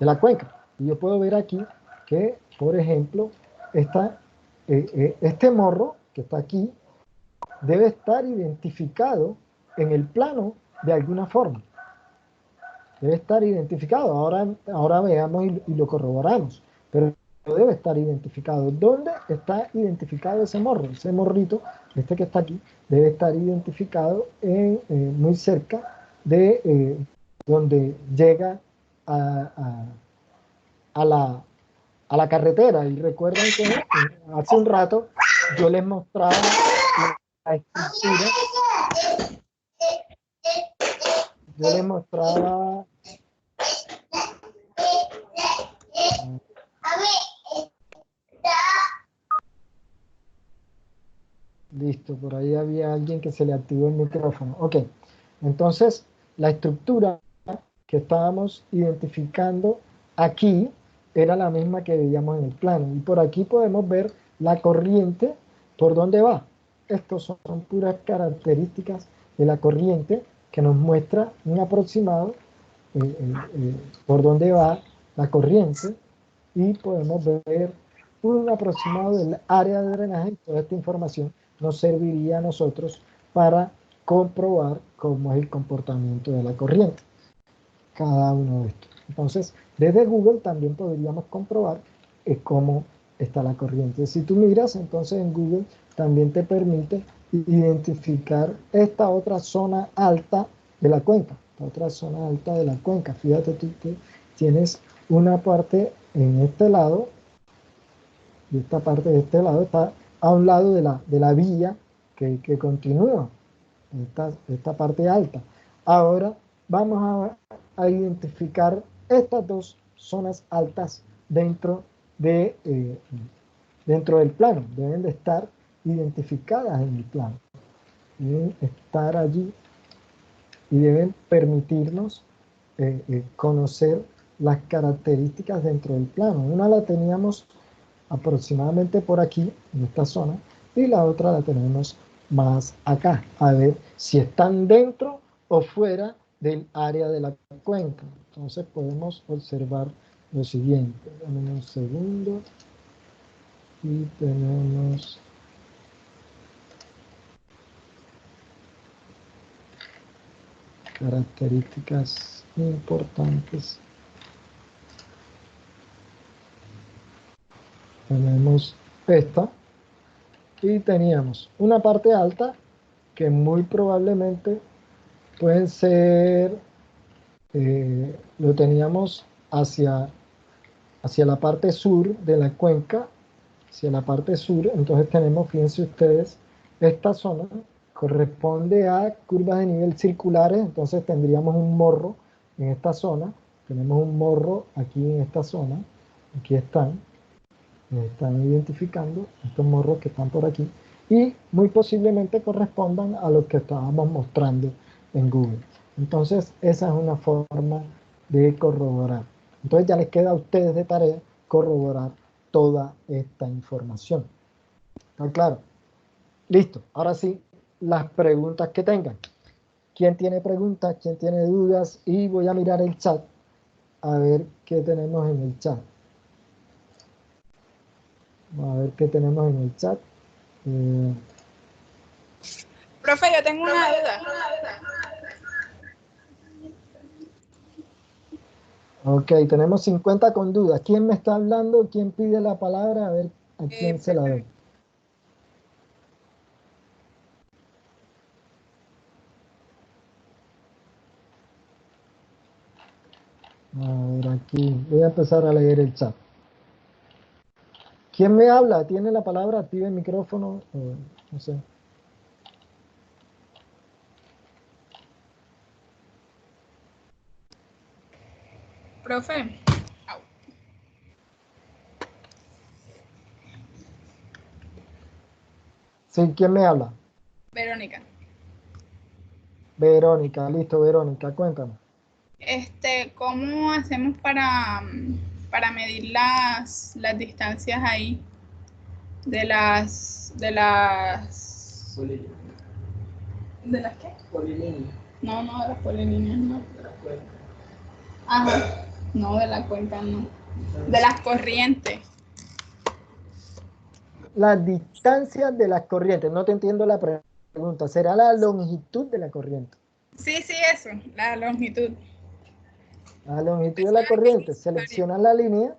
[SPEAKER 1] la cuenca. Y yo puedo ver aquí que, por ejemplo, este morro que está aquí debe estar identificado en el plano de alguna forma. Debe estar identificado. Ahora veamos y lo corroboramos. Pero debe estar identificado. ¿Dónde está identificado ese morro? Ese morrito, este que está aquí, debe estar identificado muy cerca de donde llega a la carretera. Y recuerden que hace un rato yo les mostraba la estructura. Yo les mostraba listo, por ahí había alguien que se le activó el micrófono. Ok, entonces la estructura que estábamos identificando aquí era la misma que veíamos en el plano. Y por aquí podemos ver la corriente por dónde va. Estos son puras características de la corriente que nos muestra un aproximado por dónde va la corriente y podemos ver un aproximado del área de drenaje. Toda esta información nos serviría a nosotros para comprobar cómo es el comportamiento de la corriente, cada uno de estos. Entonces, desde Google también podríamos comprobar cómo está la corriente. Si tú miras, entonces en Google también te permite identificar esta otra zona alta de la cuenca, otra zona alta de la cuenca. Fíjate tú que tienes una parte en este lado, y esta parte de este lado está a un lado de la vía que continúa, esta parte alta. Ahora vamos a identificar estas dos zonas altas dentro del plano. Deben de estar identificadas en el plano. Deben estar allí y deben permitirnos conocer las características dentro del plano. Una la teníamos aproximadamente por aquí, en esta zona, y la otra la tenemos más acá, a ver si están dentro o fuera del área de la cuenca. Entonces podemos observar lo siguiente. Dame un segundo. Y tenemos características importantes. Tenemos esta y teníamos una parte alta que muy probablemente pueden ser, lo teníamos hacia la parte sur de la cuenca, hacia la parte sur. Entonces tenemos, fíjense ustedes, esta zona corresponde a curvas de nivel circulares. Entonces tendríamos un morro en esta zona, tenemos un morro aquí en esta zona, aquí están identificando estos morros que están por aquí, y muy posiblemente correspondan a lo que estábamos mostrando en Google. Entonces, esa es una forma de corroborar. Entonces, ya les queda a ustedes de tarea corroborar toda esta información. ¿Está claro? Listo. Ahora sí, las preguntas que tengan. ¿Quién tiene preguntas? ¿Quién tiene dudas? Y voy a mirar el chat a ver qué tenemos en el chat. Vamos a ver qué tenemos en el chat.
[SPEAKER 4] Profe, yo tengo una duda.
[SPEAKER 1] Ok, tenemos 50 con dudas. ¿Quién me está hablando? ¿Quién pide la palabra? A ver a quién se la doy. A ver, aquí. Voy a empezar a leer el chat. ¿Quién me habla? ¿Tiene la palabra? Active el micrófono. No sé.
[SPEAKER 4] Profe.
[SPEAKER 1] Sí, ¿quién me habla?
[SPEAKER 4] Verónica.
[SPEAKER 1] Verónica, listo, Verónica, cuéntame.
[SPEAKER 4] ¿Cómo hacemos para medir las distancias ahí de las ¿de las qué? Polilíneas. No, de las polilíneas, no. De las cuencas. Ajá. No, de la cuenca no. De las corrientes.
[SPEAKER 1] Las distancias de las corrientes. No te entiendo la pregunta. ¿Será la longitud de la corriente?
[SPEAKER 4] Sí, eso, la longitud.
[SPEAKER 1] La longitud de la corriente. Selecciona la línea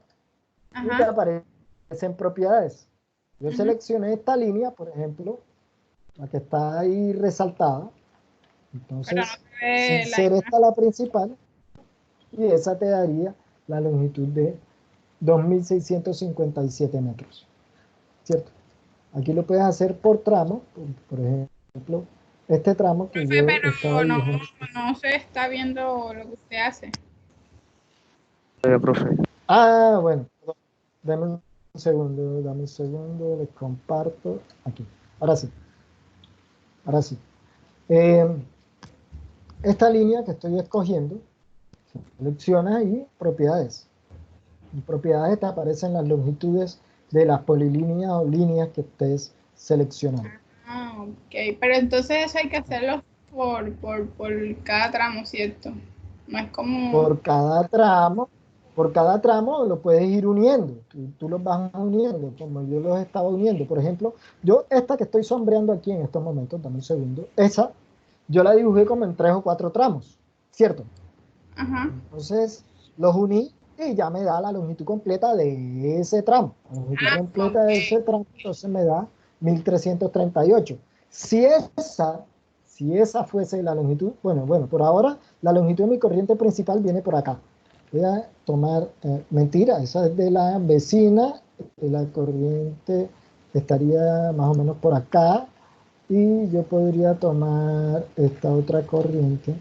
[SPEAKER 1] y te
[SPEAKER 4] Ajá.
[SPEAKER 1] aparecen propiedades. Yo seleccioné esta línea, por ejemplo, la que está ahí resaltada. Entonces, sin ser esta la principal, y esa te daría la longitud de 2.657 metros. ¿Cierto? Aquí lo puedes hacer por tramo, por ejemplo, este tramo que yo estaba dibujando.
[SPEAKER 4] No se está viendo lo que usted hace.
[SPEAKER 10] Profe.
[SPEAKER 1] Ah, bueno, dame un segundo, les comparto aquí. Ahora sí. Esta línea que estoy escogiendo, seleccionas ahí propiedades. En propiedades te aparecen las longitudes de las polilíneas o líneas que estés seleccionando.
[SPEAKER 4] Ah, ok. Pero entonces eso hay que hacerlo por cada tramo, ¿cierto? No es como...
[SPEAKER 1] Por cada tramo lo puedes ir uniendo. Tú los vas uniendo, como yo los estaba uniendo. Por ejemplo, yo esta que estoy sombreando aquí en estos momentos, dame un segundo, esa yo la dibujé como en 3 o 4 tramos, ¿cierto?
[SPEAKER 4] Ajá.
[SPEAKER 1] Entonces los uní y ya me da la longitud completa de ese tramo. La longitud completa de ese tramo, entonces me da 1.338. Si esa fuese la longitud, bueno, por ahora la longitud de mi corriente principal viene por acá. Voy a tomar, mentira, esa es de la vecina, la corriente estaría más o menos por acá, y yo podría tomar esta otra corriente.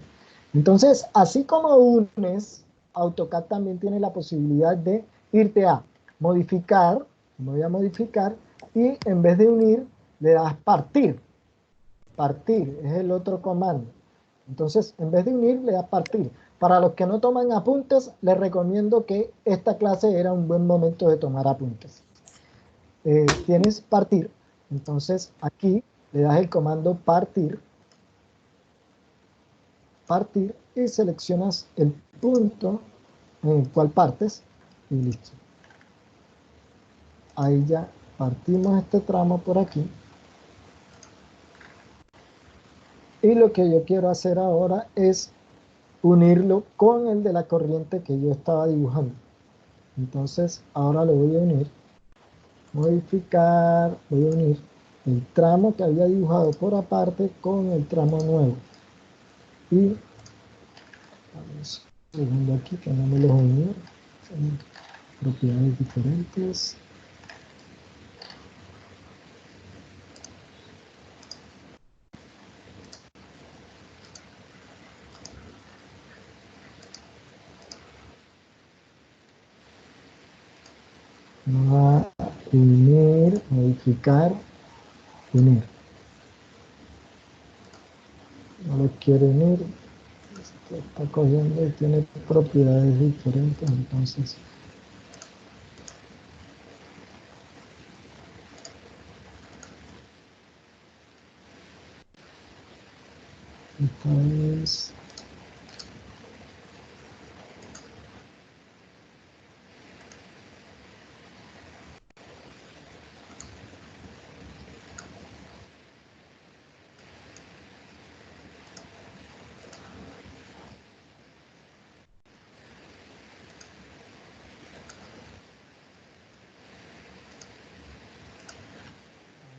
[SPEAKER 1] Entonces, así como unes, AutoCAD también tiene la posibilidad de irte a modificar, me voy a modificar, y en vez de unir, le das partir. Partir es el otro comando. Entonces, en vez de unir, le das partir. Para los que no toman apuntes, les recomiendo que esta clase era un buen momento de tomar apuntes. Tienes partir. Entonces, aquí le das el comando partir y seleccionas el punto en el cual partes y listo. Ahí ya partimos este tramo por aquí. Y lo que yo quiero hacer ahora es unirlo con el de la corriente que yo estaba dibujando. Entonces ahora lo voy a unir. Modificar, voy a unir el tramo que había dibujado por aparte con el tramo nuevo. Y vamos un segundo aquí que no me los unir. Son propiedades diferentes. Va a unir, modificar. unir. No lo quiere unir. Este está cogiendo y tiene propiedades diferentes, entonces esta vez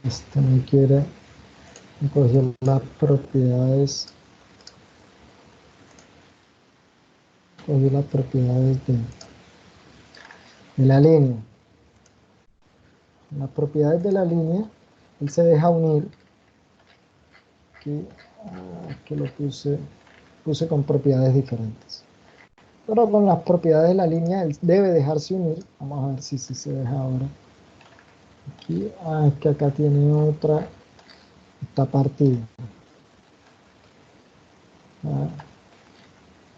[SPEAKER 1] este me quiere coger las propiedades, de la línea. Las propiedades de la línea, él se deja unir. Aquí lo puse con propiedades diferentes. Pero con las propiedades de la línea, él debe dejarse unir. Vamos a ver si se deja ahora. Aquí, es que acá tiene otra, está partida.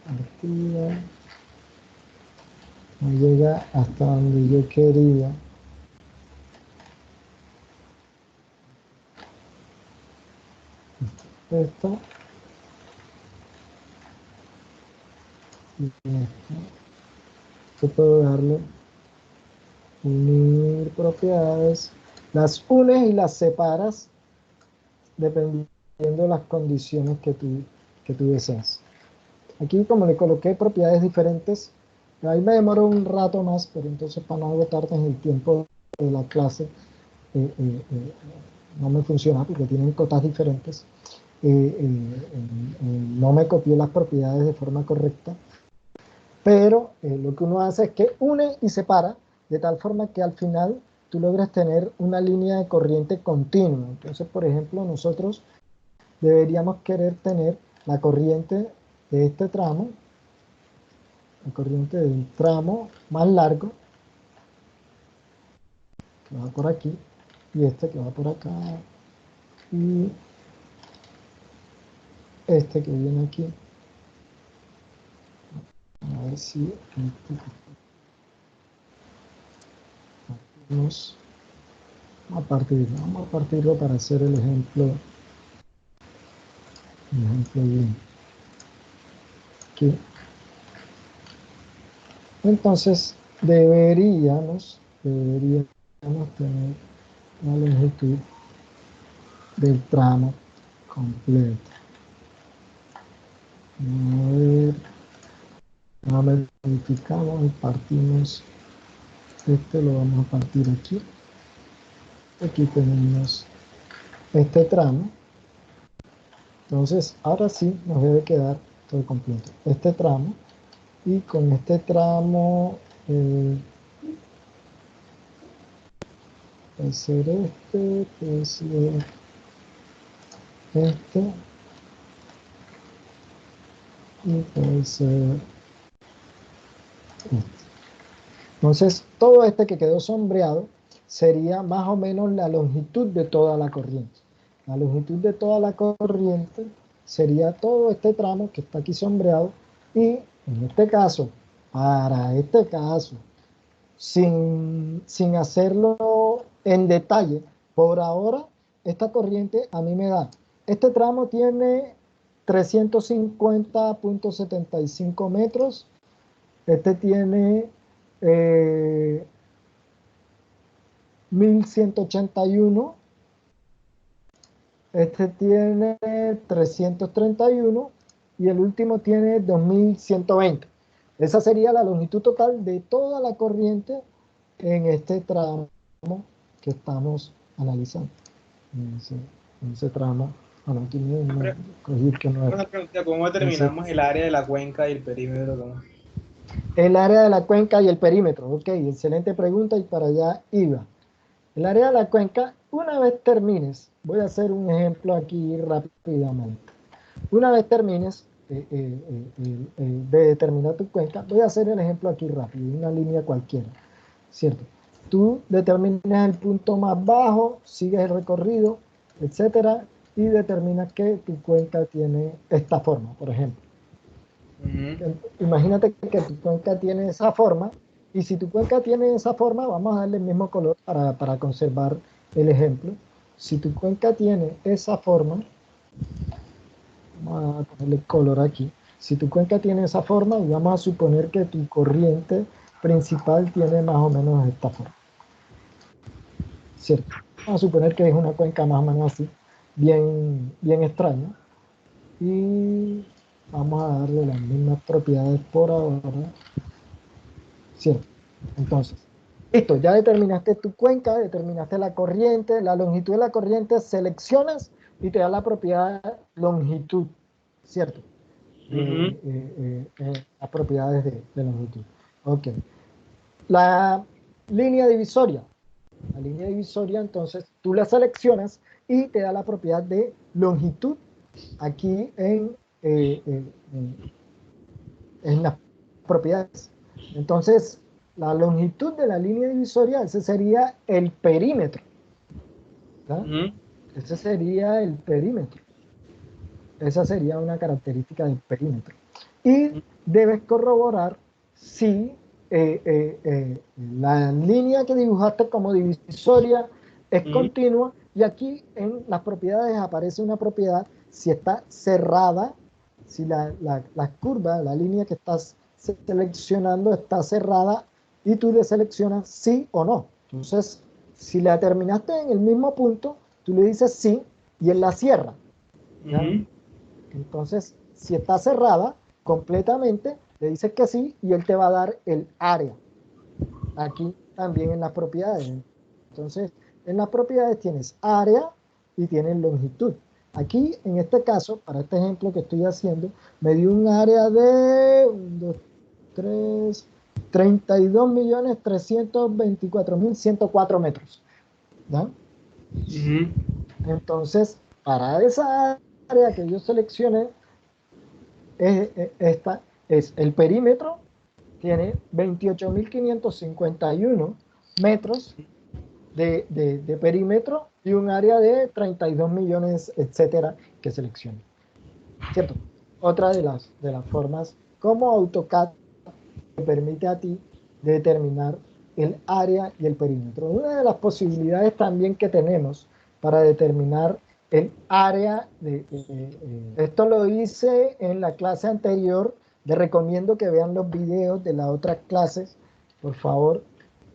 [SPEAKER 1] Partida. No llega hasta donde yo quería. Esto. Y esto. Yo puedo darle unir propiedades. Las unes y las separas dependiendo de las condiciones que tú deseas. Aquí, como le coloqué propiedades diferentes, ahí me demoro un rato más, pero entonces para no agotarte en el tiempo de la clase, no me funciona porque tienen cotas diferentes. No me copié las propiedades de forma correcta, pero lo que uno hace es que une y separa de tal forma que al final tú logres tener una línea de corriente continua. Entonces, por ejemplo, nosotros deberíamos querer tener la corriente de este tramo, la corriente del tramo más largo, que va por aquí, y este que va por acá, y este que viene aquí. A ver si vamos a partirlo para hacer el ejemplo bien. Aquí. Entonces deberíamos tener la longitud del tramo completo. A ver, verificamos y partimos. Este lo vamos a partir aquí. Aquí tenemos este tramo. Entonces, ahora sí nos debe quedar todo completo. Este tramo. Y con este tramo puede ser este, puede ser este, y puede ser este. Entonces, todo este que quedó sombreado sería más o menos la longitud de toda la corriente. La longitud de toda la corriente sería todo este tramo que está aquí sombreado, y en este caso, para este caso, sin hacerlo en detalle, por ahora, esta corriente a mí me da, este tramo tiene 350.75 metros, este tiene 1181, este tiene 331 y el último tiene 2120. Esa sería la longitud total de toda la corriente en este tramo que estamos analizando. En ese tramo. Bueno, aquí me cogí que no
[SPEAKER 10] Una pregunta, ¿cómo determinamos el área de la cuenca y el perímetro? ¿Cómo?
[SPEAKER 1] El área de la cuenca y el perímetro. Ok, excelente pregunta y para allá iba. El área de la cuenca, una vez termines, voy a hacer un ejemplo aquí rápidamente. Una vez termines de determinar tu cuenca, voy a hacer el ejemplo aquí rápido, una línea cualquiera, ¿cierto? Tú determinas el punto más bajo, sigues el recorrido, etcétera, y determinas que tu cuenca tiene esta forma, por ejemplo. Imagínate que tu cuenca tiene esa forma, y si tu cuenca tiene esa forma, vamos a darle el mismo color para conservar el ejemplo. Si tu cuenca tiene esa forma, vamos a ponerle color aquí. Si tu cuenca tiene esa forma, y vamos a suponer que tu corriente principal tiene más o menos esta forma. ¿Cierto? Vamos a suponer que es una cuenca más o menos así, bien extraña. Y vamos a darle las mismas propiedades por ahora. ¿Cierto? Entonces, listo, ya determinaste tu cuenca, determinaste la corriente, la longitud de la corriente, seleccionas y te da la propiedad longitud, ¿cierto? Las propiedades de longitud. Ok. La línea divisoria. La línea divisoria, entonces, tú la seleccionas y te da la propiedad de longitud aquí en las propiedades. Entonces, la longitud de la línea divisoria, ese sería el perímetro. Ese sería el perímetro. Esa sería una característica del perímetro. Y debes corroborar si la línea que dibujaste como divisoria es continua, y aquí en las propiedades aparece una propiedad si está cerrada, si la curva, la línea que estás seleccionando está cerrada, y tú le seleccionas sí o no. Entonces, si la terminaste en el mismo punto, tú le dices sí y él la cierra. Entonces, si está cerrada completamente, le dices que sí y él te va a dar el área. Aquí también en las propiedades. Entonces, en las propiedades tienes área y tienes longitud. Aquí, en este caso, para este ejemplo que estoy haciendo, me dio un área de 32.324.104 metros. ¿No? Entonces, para esa área que yo seleccioné, esta es el perímetro, tiene 28.551 metros de perímetro y un área de 32 millones, etcétera, que seleccione. ¿Cierto? Otra de las formas como AutoCAD te permite a ti determinar el área y el perímetro. Una de las posibilidades también que tenemos para determinar el área, esto lo hice en la clase anterior, les recomiendo que vean los videos de las otras clases, por favor.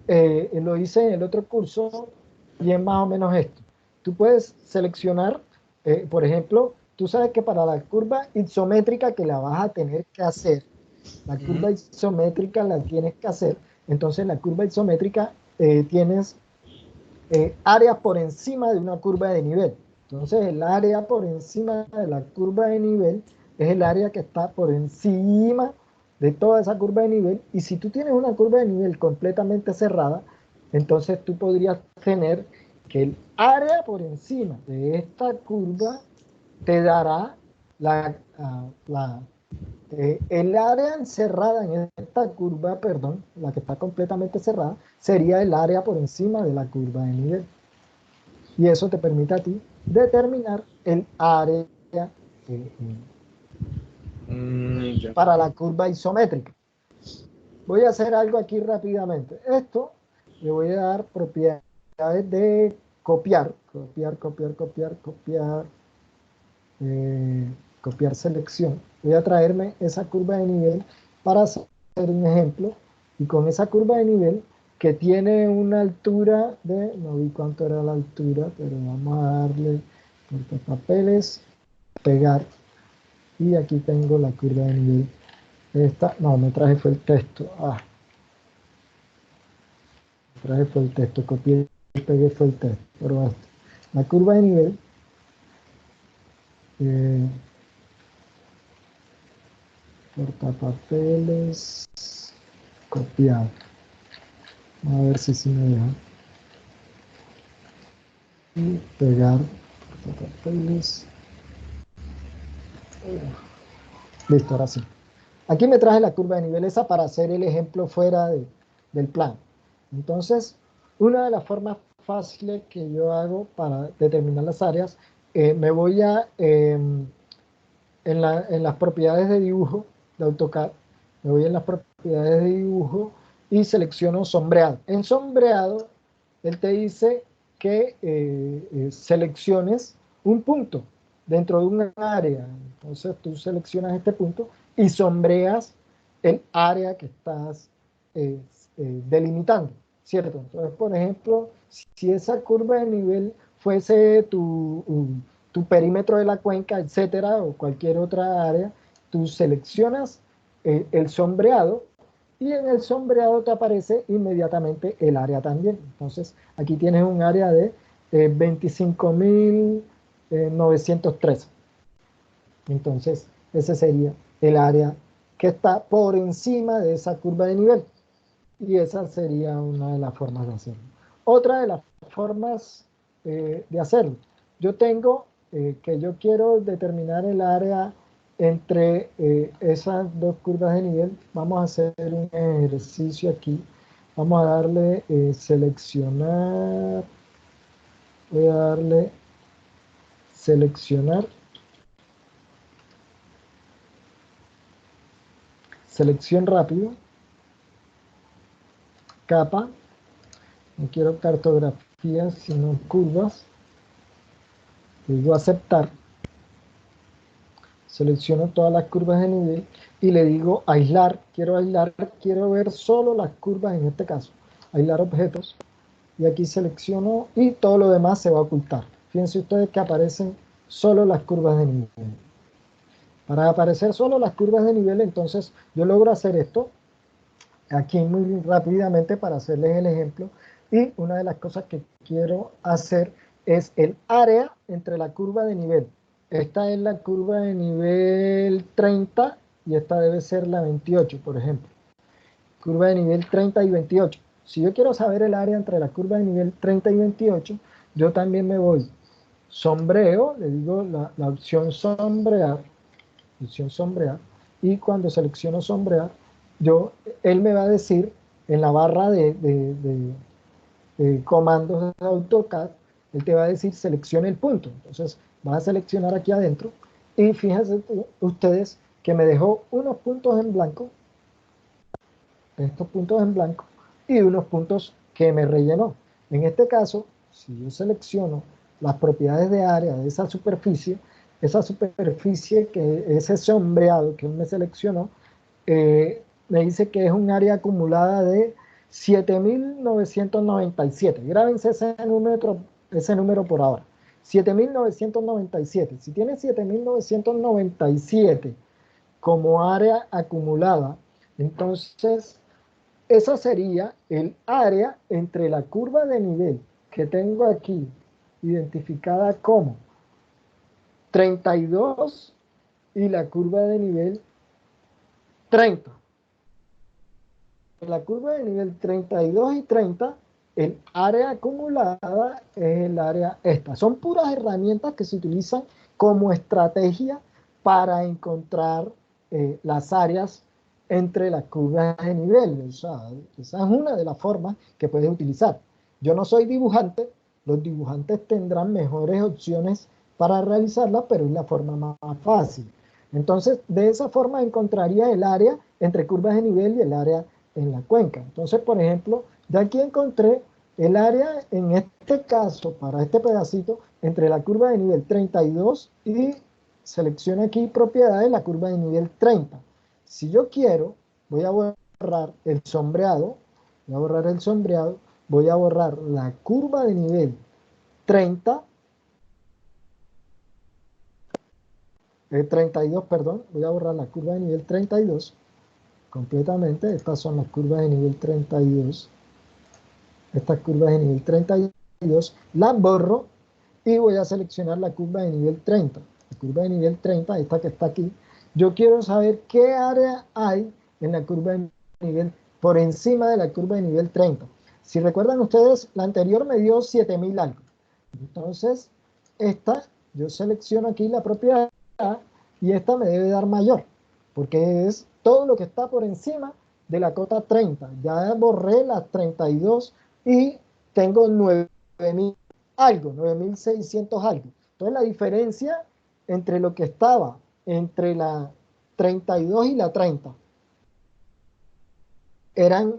[SPEAKER 1] Lo hice en el otro curso y es más o menos esto. Tú puedes seleccionar, por ejemplo, tú sabes que para la curva isométrica que la vas a tener que hacer, la curva isométrica la tienes que hacer, entonces la curva isométrica tienes áreas por encima de una curva de nivel. Entonces el área por encima de la curva de nivel es el área que está por encima de toda esa curva de nivel, y si tú tienes una curva de nivel completamente cerrada, entonces tú podrías tener que el área por encima de esta curva te dará el área encerrada en esta curva, perdón, la que está completamente cerrada, sería el área por encima de la curva de nivel. Y eso te permite a ti determinar el área para la curva isométrica. Voy a hacer algo aquí rápidamente. Esto le voy a dar propiedades de copiar selección. Voy a traerme esa curva de nivel para hacer un ejemplo, y con esa curva de nivel que tiene una altura de, no vi cuánto era la altura, pero vamos a darle papeles, pegar, y aquí tengo la curva de nivel. Esta, no, me traje fue el texto. Me traje fue el texto, copié y pegué fue el texto, pero basta. La curva de nivel portapapeles, copiar. Vamos a ver si me deja. Y pegar portapapeles. Listo, ahora sí. Aquí me traje la curva de nivel esa para hacer el ejemplo fuera del plan. Entonces, Una de las formas fáciles que yo hago para determinar las áreas, me voy en las propiedades de dibujo de AutoCAD, me voy en las propiedades de dibujo y selecciono sombreado. En sombreado, él te dice que selecciones un punto dentro de un área. Entonces tú seleccionas este punto y sombreas el área que estás delimitando, ¿cierto? Entonces, por ejemplo, si esa curva de nivel fuese tu perímetro de la cuenca, etcétera, o cualquier otra área, tú seleccionas el sombreado y en el sombreado te aparece inmediatamente el área también. Entonces, aquí tienes un área de 25.913. Entonces, ese sería el área que está por encima de esa curva de nivel. Y esa sería una de las formas de hacerlo. Otra de las formas de hacerlo. Yo tengo que yo quiero determinar el área entre esas dos curvas de nivel. Vamos a hacer un ejercicio aquí. Vamos a darle seleccionar. Voy a darle seleccionar. Selección rápido. Capa. No quiero cartografía, sino curvas. Le digo aceptar. Selecciono todas las curvas de nivel y le digo aislar, quiero ver solo las curvas en este caso, aislar objetos, y aquí selecciono y todo lo demás se va a ocultar. Fíjense ustedes que aparecen solo las curvas de nivel. Para aparecer solo las curvas de nivel, entonces yo logro hacer esto aquí muy rápidamente para hacerles el ejemplo, y una de las cosas que quiero hacer es el área entre la curva de nivel. Esta es la curva de nivel 30 y esta debe ser la 28, por ejemplo. Curva de nivel 30 y 28. Si yo quiero saber el área entre la curva de nivel 30 y 28, yo también me voy sombreo, le digo la opción sombrear, y cuando selecciono sombrear, él me va a decir en la barra de comandos de AutoCAD, él te va a decir seleccione el punto. Entonces vas a seleccionar aquí adentro y fíjense ustedes que me dejó unos puntos en blanco, estos puntos en blanco, y unos puntos que me rellenó. En este caso, si yo selecciono las propiedades de área de esa superficie que ese sombreado que él me seleccionó, me dice que es un área acumulada de 7.997. Grábense ese número por ahora. 7.997. Si tiene 7.997 como área acumulada, entonces esa sería el área entre la curva de nivel que tengo aquí identificada como 32 y la curva de nivel 30. En la curva de nivel 32 y 30, el área acumulada es el área esta. Son puras herramientas que se utilizan como estrategia para encontrar las áreas entre las curvas de nivel. O sea, esa es una de las formas que puedes utilizar. Yo no soy dibujante, los dibujantes tendrán mejores opciones para realizarla, pero es la forma más fácil. Entonces, de esa forma encontraría el área entre curvas de nivel y el área en la cuenca. Entonces, por ejemplo, ya aquí encontré el área, en este caso, para este pedacito, entre la curva de nivel 32 y selecciono aquí propiedades, la curva de nivel 30. Si yo quiero, voy a borrar el sombreado, voy a borrar la curva de nivel 30, 32, perdón, voy a borrar la curva de nivel 32 completamente. Estas son las curvas de nivel 32. Estas curvas de nivel 32 las borro y voy a seleccionar la curva de nivel 30. La curva de nivel 30, esta que está aquí. Yo quiero saber qué área hay en la curva de nivel por encima de la curva de nivel 30. Si recuerdan ustedes, la anterior me dio 7.000 algo. Entonces, esta, yo selecciono aquí la propiedad y esta me debe dar mayor, porque es todo lo que está por encima de la cota 30. Ya borré las 32 y tengo 9.000 algo, 9.600 algo. Entonces la diferencia entre lo que estaba entre la 32 y la 30 eran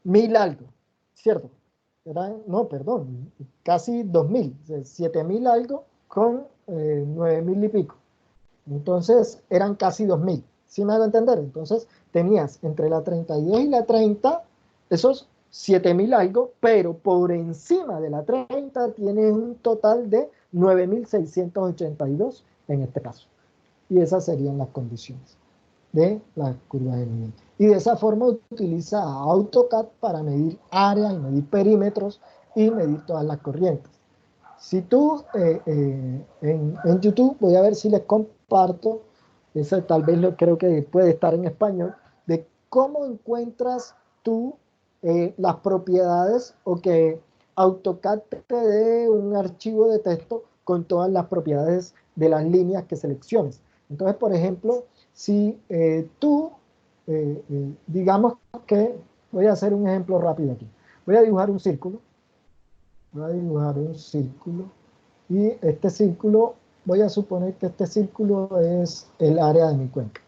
[SPEAKER 1] 1.000 algo, ¿cierto? No, perdón, casi 2.000, 7.000 algo con 9.000 y pico. Entonces eran casi 2.000, ¿sí me hago entender? Entonces tenías entre la 32 y la 30 esos 7.000 algo, pero por encima de la 30 tienes un total de 9.682 en este caso. Y esas serían las condiciones de la curva de nivel. Y de esa forma utiliza AutoCAD para medir áreas y medir perímetros y medir todas las corrientes. Si tú en YouTube, voy a ver si les comparto, eso tal vez creo que puede estar en español, de cómo encuentras tú las propiedades o que AutoCAD te dé un archivo de texto con todas las propiedades de las líneas que selecciones. Entonces, por ejemplo, si tú, digamos que, voy a hacer un ejemplo rápido aquí, voy a dibujar un círculo, y este círculo, voy a suponer que este círculo es el área de mi cuenca.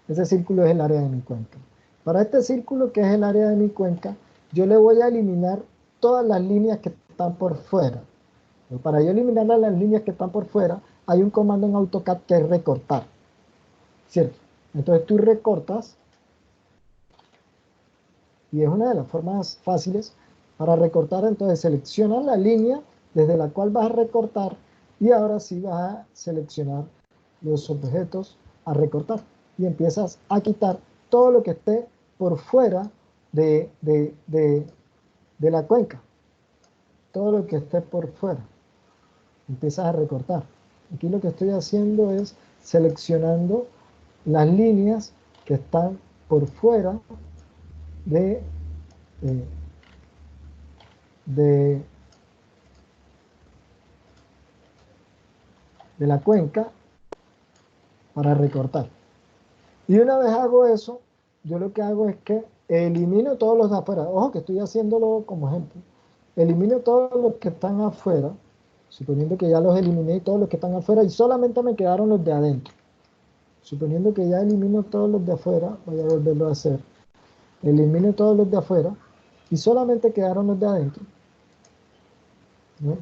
[SPEAKER 1] Ese círculo es el área de mi cuenca. Para este círculo, que es el área de mi cuenca, yo le voy a eliminar todas las líneas que están por fuera. Pero para yo eliminar las líneas que están por fuera, hay un comando en AutoCAD que es recortar, ¿cierto? Entonces tú recortas, y es una de las formas fáciles para recortar. Entonces seleccionas la línea desde la cual vas a recortar y ahora sí vas a seleccionar los objetos a recortar y empiezas a quitar todo lo que esté por fuera de la cuenca, todo lo que esté por fuera, empiezas a recortar. Aquí lo que estoy haciendo es seleccionando las líneas que están por fuera de la cuenca para recortar. Y una vez hago eso, yo lo que hago es que elimino todos los de afuera. Ojo que estoy haciéndolo como ejemplo. Elimino todos los que están afuera, suponiendo que ya los eliminé todos los que están afuera y solamente me quedaron los de adentro. Suponiendo que ya elimino todos los de afuera, voy a volverlo a hacer. Elimino todos los de afuera y solamente quedaron los de adentro, ¿no?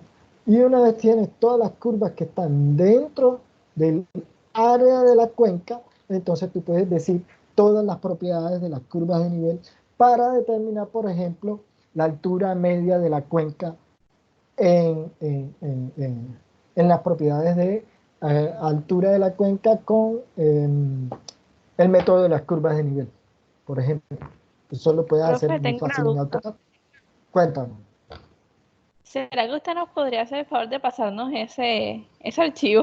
[SPEAKER 1] Y una vez tienes todas las curvas que están dentro del área de la cuenca, entonces tú puedes decir todas las propiedades de las curvas de nivel para determinar, por ejemplo, la altura media de la cuenca en las propiedades de altura de la cuenca con el método de las curvas de nivel, por ejemplo. Eso lo puedes hacer
[SPEAKER 2] Profe,
[SPEAKER 1] muy
[SPEAKER 2] tengo una
[SPEAKER 1] fácil en
[SPEAKER 2] duda.
[SPEAKER 1] AutoCAD. Cuéntame.
[SPEAKER 2] ¿Será que usted nos podría hacer el favor de pasarnos ese archivo?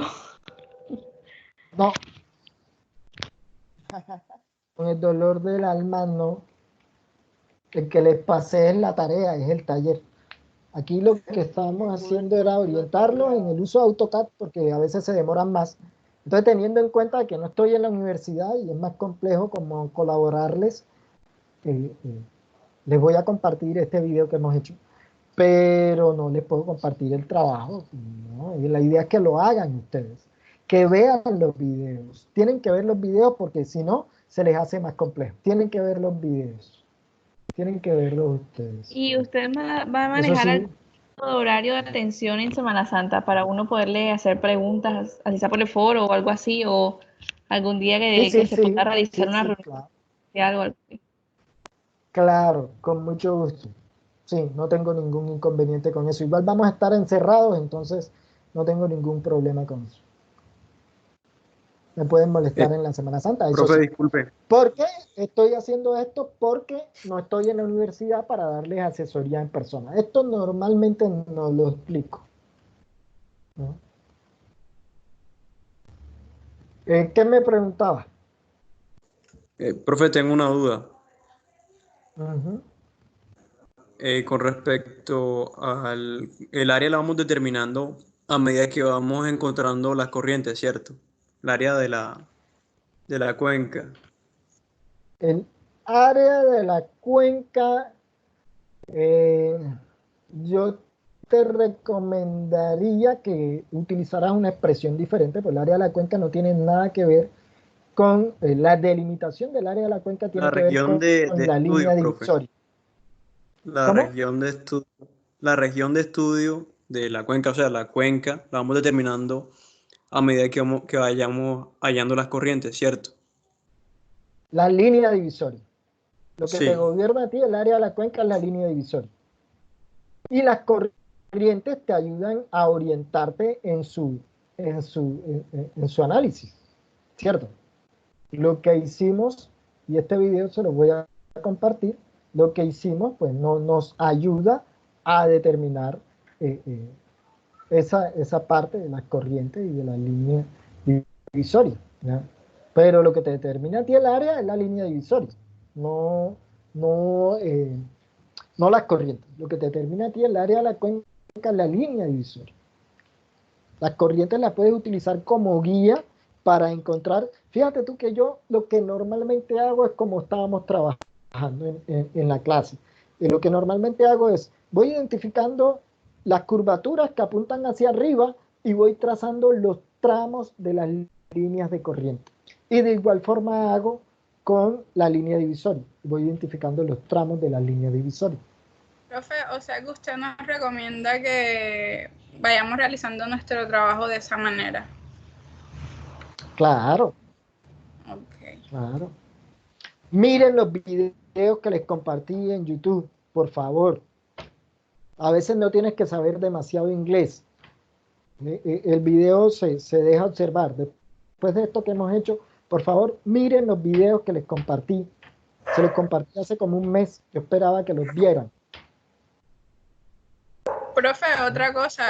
[SPEAKER 1] No. Con el dolor del alma, no. El que les pasé es la tarea, es el taller. Aquí lo que estábamos haciendo era orientarlos en el uso de AutoCAD porque a veces se demoran más. Entonces, teniendo en cuenta que no estoy en la universidad y es más complejo como colaborarles, les voy a compartir este video que hemos hecho, pero no les puedo compartir el trabajo, ¿no? Y la idea es que lo hagan ustedes, que vean los videos. Tienen que ver los videos porque si no, se les hace más complejo. Tienen que ver los videos. Tienen que verlos ustedes.
[SPEAKER 2] ¿Y usted va a
[SPEAKER 1] Eso
[SPEAKER 2] manejar
[SPEAKER 1] sí,
[SPEAKER 2] algún horario de atención en Semana Santa para uno poderle hacer preguntas, así sea por el foro o algo así, o algún día que se pueda realizar una reunión
[SPEAKER 1] claro.
[SPEAKER 2] de algo así?
[SPEAKER 1] Claro, con mucho gusto. Sí, no tengo ningún inconveniente con eso. Igual vamos a estar encerrados, entonces no tengo ningún problema con eso. Me pueden molestar en la Semana Santa, eso
[SPEAKER 10] Profe,
[SPEAKER 1] sí.
[SPEAKER 10] disculpe.
[SPEAKER 1] ¿Por qué estoy haciendo esto? Porque no estoy en la universidad para darles asesoría en persona. Esto normalmente no lo explico, ¿no? ¿Qué me preguntaba?
[SPEAKER 10] Profe, tengo una duda.
[SPEAKER 1] Ujú.
[SPEAKER 10] Con respecto al el área la vamos determinando a medida que vamos encontrando las corrientes, ¿cierto? El área de la cuenca.
[SPEAKER 1] El área de la cuenca, yo te recomendaría que utilizaras una expresión diferente, porque el área de la cuenca no tiene nada que ver con la delimitación del área de la cuenca, tiene
[SPEAKER 10] La
[SPEAKER 1] que ver
[SPEAKER 10] región
[SPEAKER 1] con
[SPEAKER 10] de
[SPEAKER 1] la línea
[SPEAKER 10] estudio, profe.
[SPEAKER 1] divisoria.
[SPEAKER 10] La
[SPEAKER 1] ¿Cómo?
[SPEAKER 10] la región de estudio de la cuenca, o sea, la cuenca, la vamos determinando a medida que vayamos hallando las corrientes, ¿cierto?
[SPEAKER 1] La línea divisoria. Lo que te
[SPEAKER 10] Sí.
[SPEAKER 1] gobierna a ti, el área de la cuenca, es la línea divisoria. Y las corrientes te ayudan a orientarte en su análisis, ¿cierto? Lo que hicimos, y este video se lo voy a compartir, lo que hicimos pues nos ayuda a determinar esa parte de las corrientes y de la línea divisoria, ¿ya? Pero lo que te determina a ti el área es la línea divisoria, no, no, no las corrientes. Lo que te determina a ti el área de la cuenca es la línea divisoria. Las corrientes las puedes utilizar como guía para encontrar. Fíjate tú que yo lo que normalmente hago es como estábamos trabajando en la clase. Y lo que normalmente hago es, voy identificando las curvaturas que apuntan hacia arriba y voy trazando los tramos de las líneas de corriente. Y de igual forma hago con la línea divisoria. Voy identificando los tramos de la línea divisoria.
[SPEAKER 6] Profe, o sea que usted nos recomienda que vayamos realizando nuestro trabajo de esa manera.
[SPEAKER 1] Claro.
[SPEAKER 6] Ok.
[SPEAKER 1] Claro. Miren los videos que les compartí en YouTube, por favor. A veces no tienes que saber demasiado inglés. El video se deja observar. Después de esto que hemos hecho, por favor, miren los videos que les compartí. Se los compartí hace como un mes. Yo esperaba que los vieran.
[SPEAKER 6] Profe, otra cosa,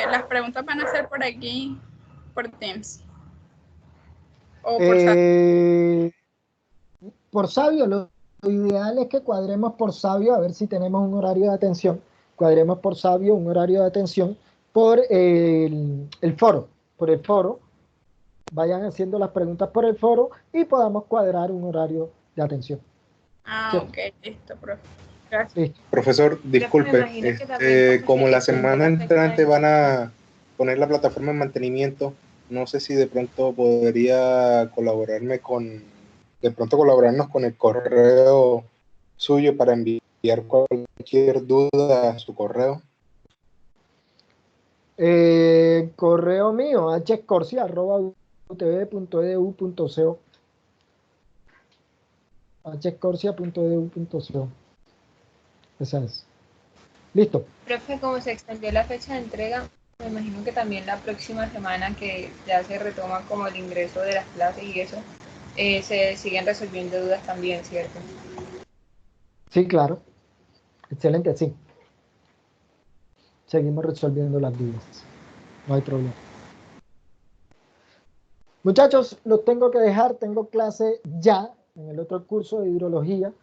[SPEAKER 6] las preguntas van a ser por aquí, por Teams. O
[SPEAKER 1] por Sabio, lo ideal es que cuadremos por Sabio, a ver si tenemos un horario de atención. Cuadremos por Sabio un horario de atención por el foro. Por el foro. Vayan haciendo las preguntas por el foro y podamos cuadrar un horario de atención.
[SPEAKER 6] ¿Cierto? Ok, listo, profe. Gracias.
[SPEAKER 1] Listo.
[SPEAKER 3] Profesor, disculpe, como la semana entrante van a poner la plataforma en mantenimiento, no sé si de pronto podría colaborarnos con el correo suyo para enviar cualquier duda a su correo.
[SPEAKER 1] Correo mío, hcorsia@utv.edu.co. hcorsia.edu.co. Esa es. Listo.
[SPEAKER 11] Profe, como se extendió la fecha de entrega, me imagino que también la próxima semana que ya se retoma como el ingreso de las clases y eso, se siguen resolviendo dudas también, ¿cierto?
[SPEAKER 1] Sí, claro. Excelente, sí. Seguimos resolviendo las dudas. No hay problema. Muchachos, los tengo que dejar. Tengo clase ya en el otro curso de hidrología.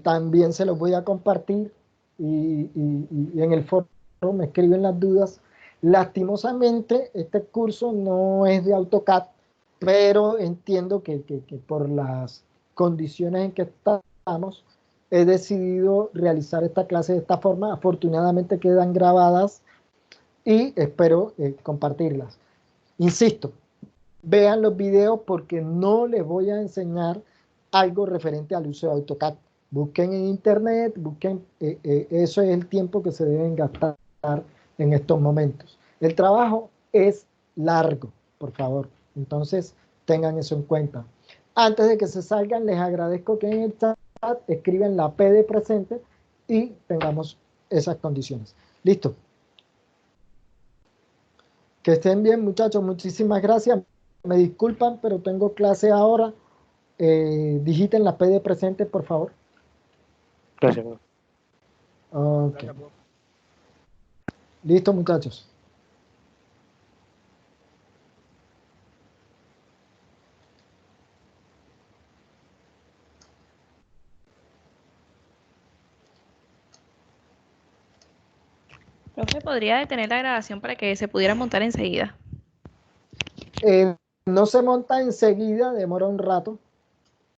[SPEAKER 1] También se los voy a compartir y en el foro me escriben las dudas. Lastimosamente, este curso no es de AutoCAD, pero entiendo que por las condiciones en que estamos, he decidido realizar esta clase de esta forma. Afortunadamente quedan grabadas y espero compartirlas. Insisto, vean los videos porque no les voy a enseñar algo referente al uso de AutoCAD. Busquen en internet, busquen, eso es el tiempo que se deben gastar en estos momentos. El trabajo es largo, por favor. Entonces, tengan eso en cuenta. Antes de que se salgan, les agradezco que en el chat escriban la P de presente y tengamos esas condiciones. Listo. Que estén bien, muchachos. Muchísimas gracias. Me disculpan, pero tengo clase ahora. Digiten la P de presente, por favor.
[SPEAKER 12] Gracias.
[SPEAKER 1] Okay. Listo, muchachos.
[SPEAKER 2] Profe, ¿podría detener la grabación para que se pudiera montar enseguida?
[SPEAKER 1] No se monta enseguida, demora un rato.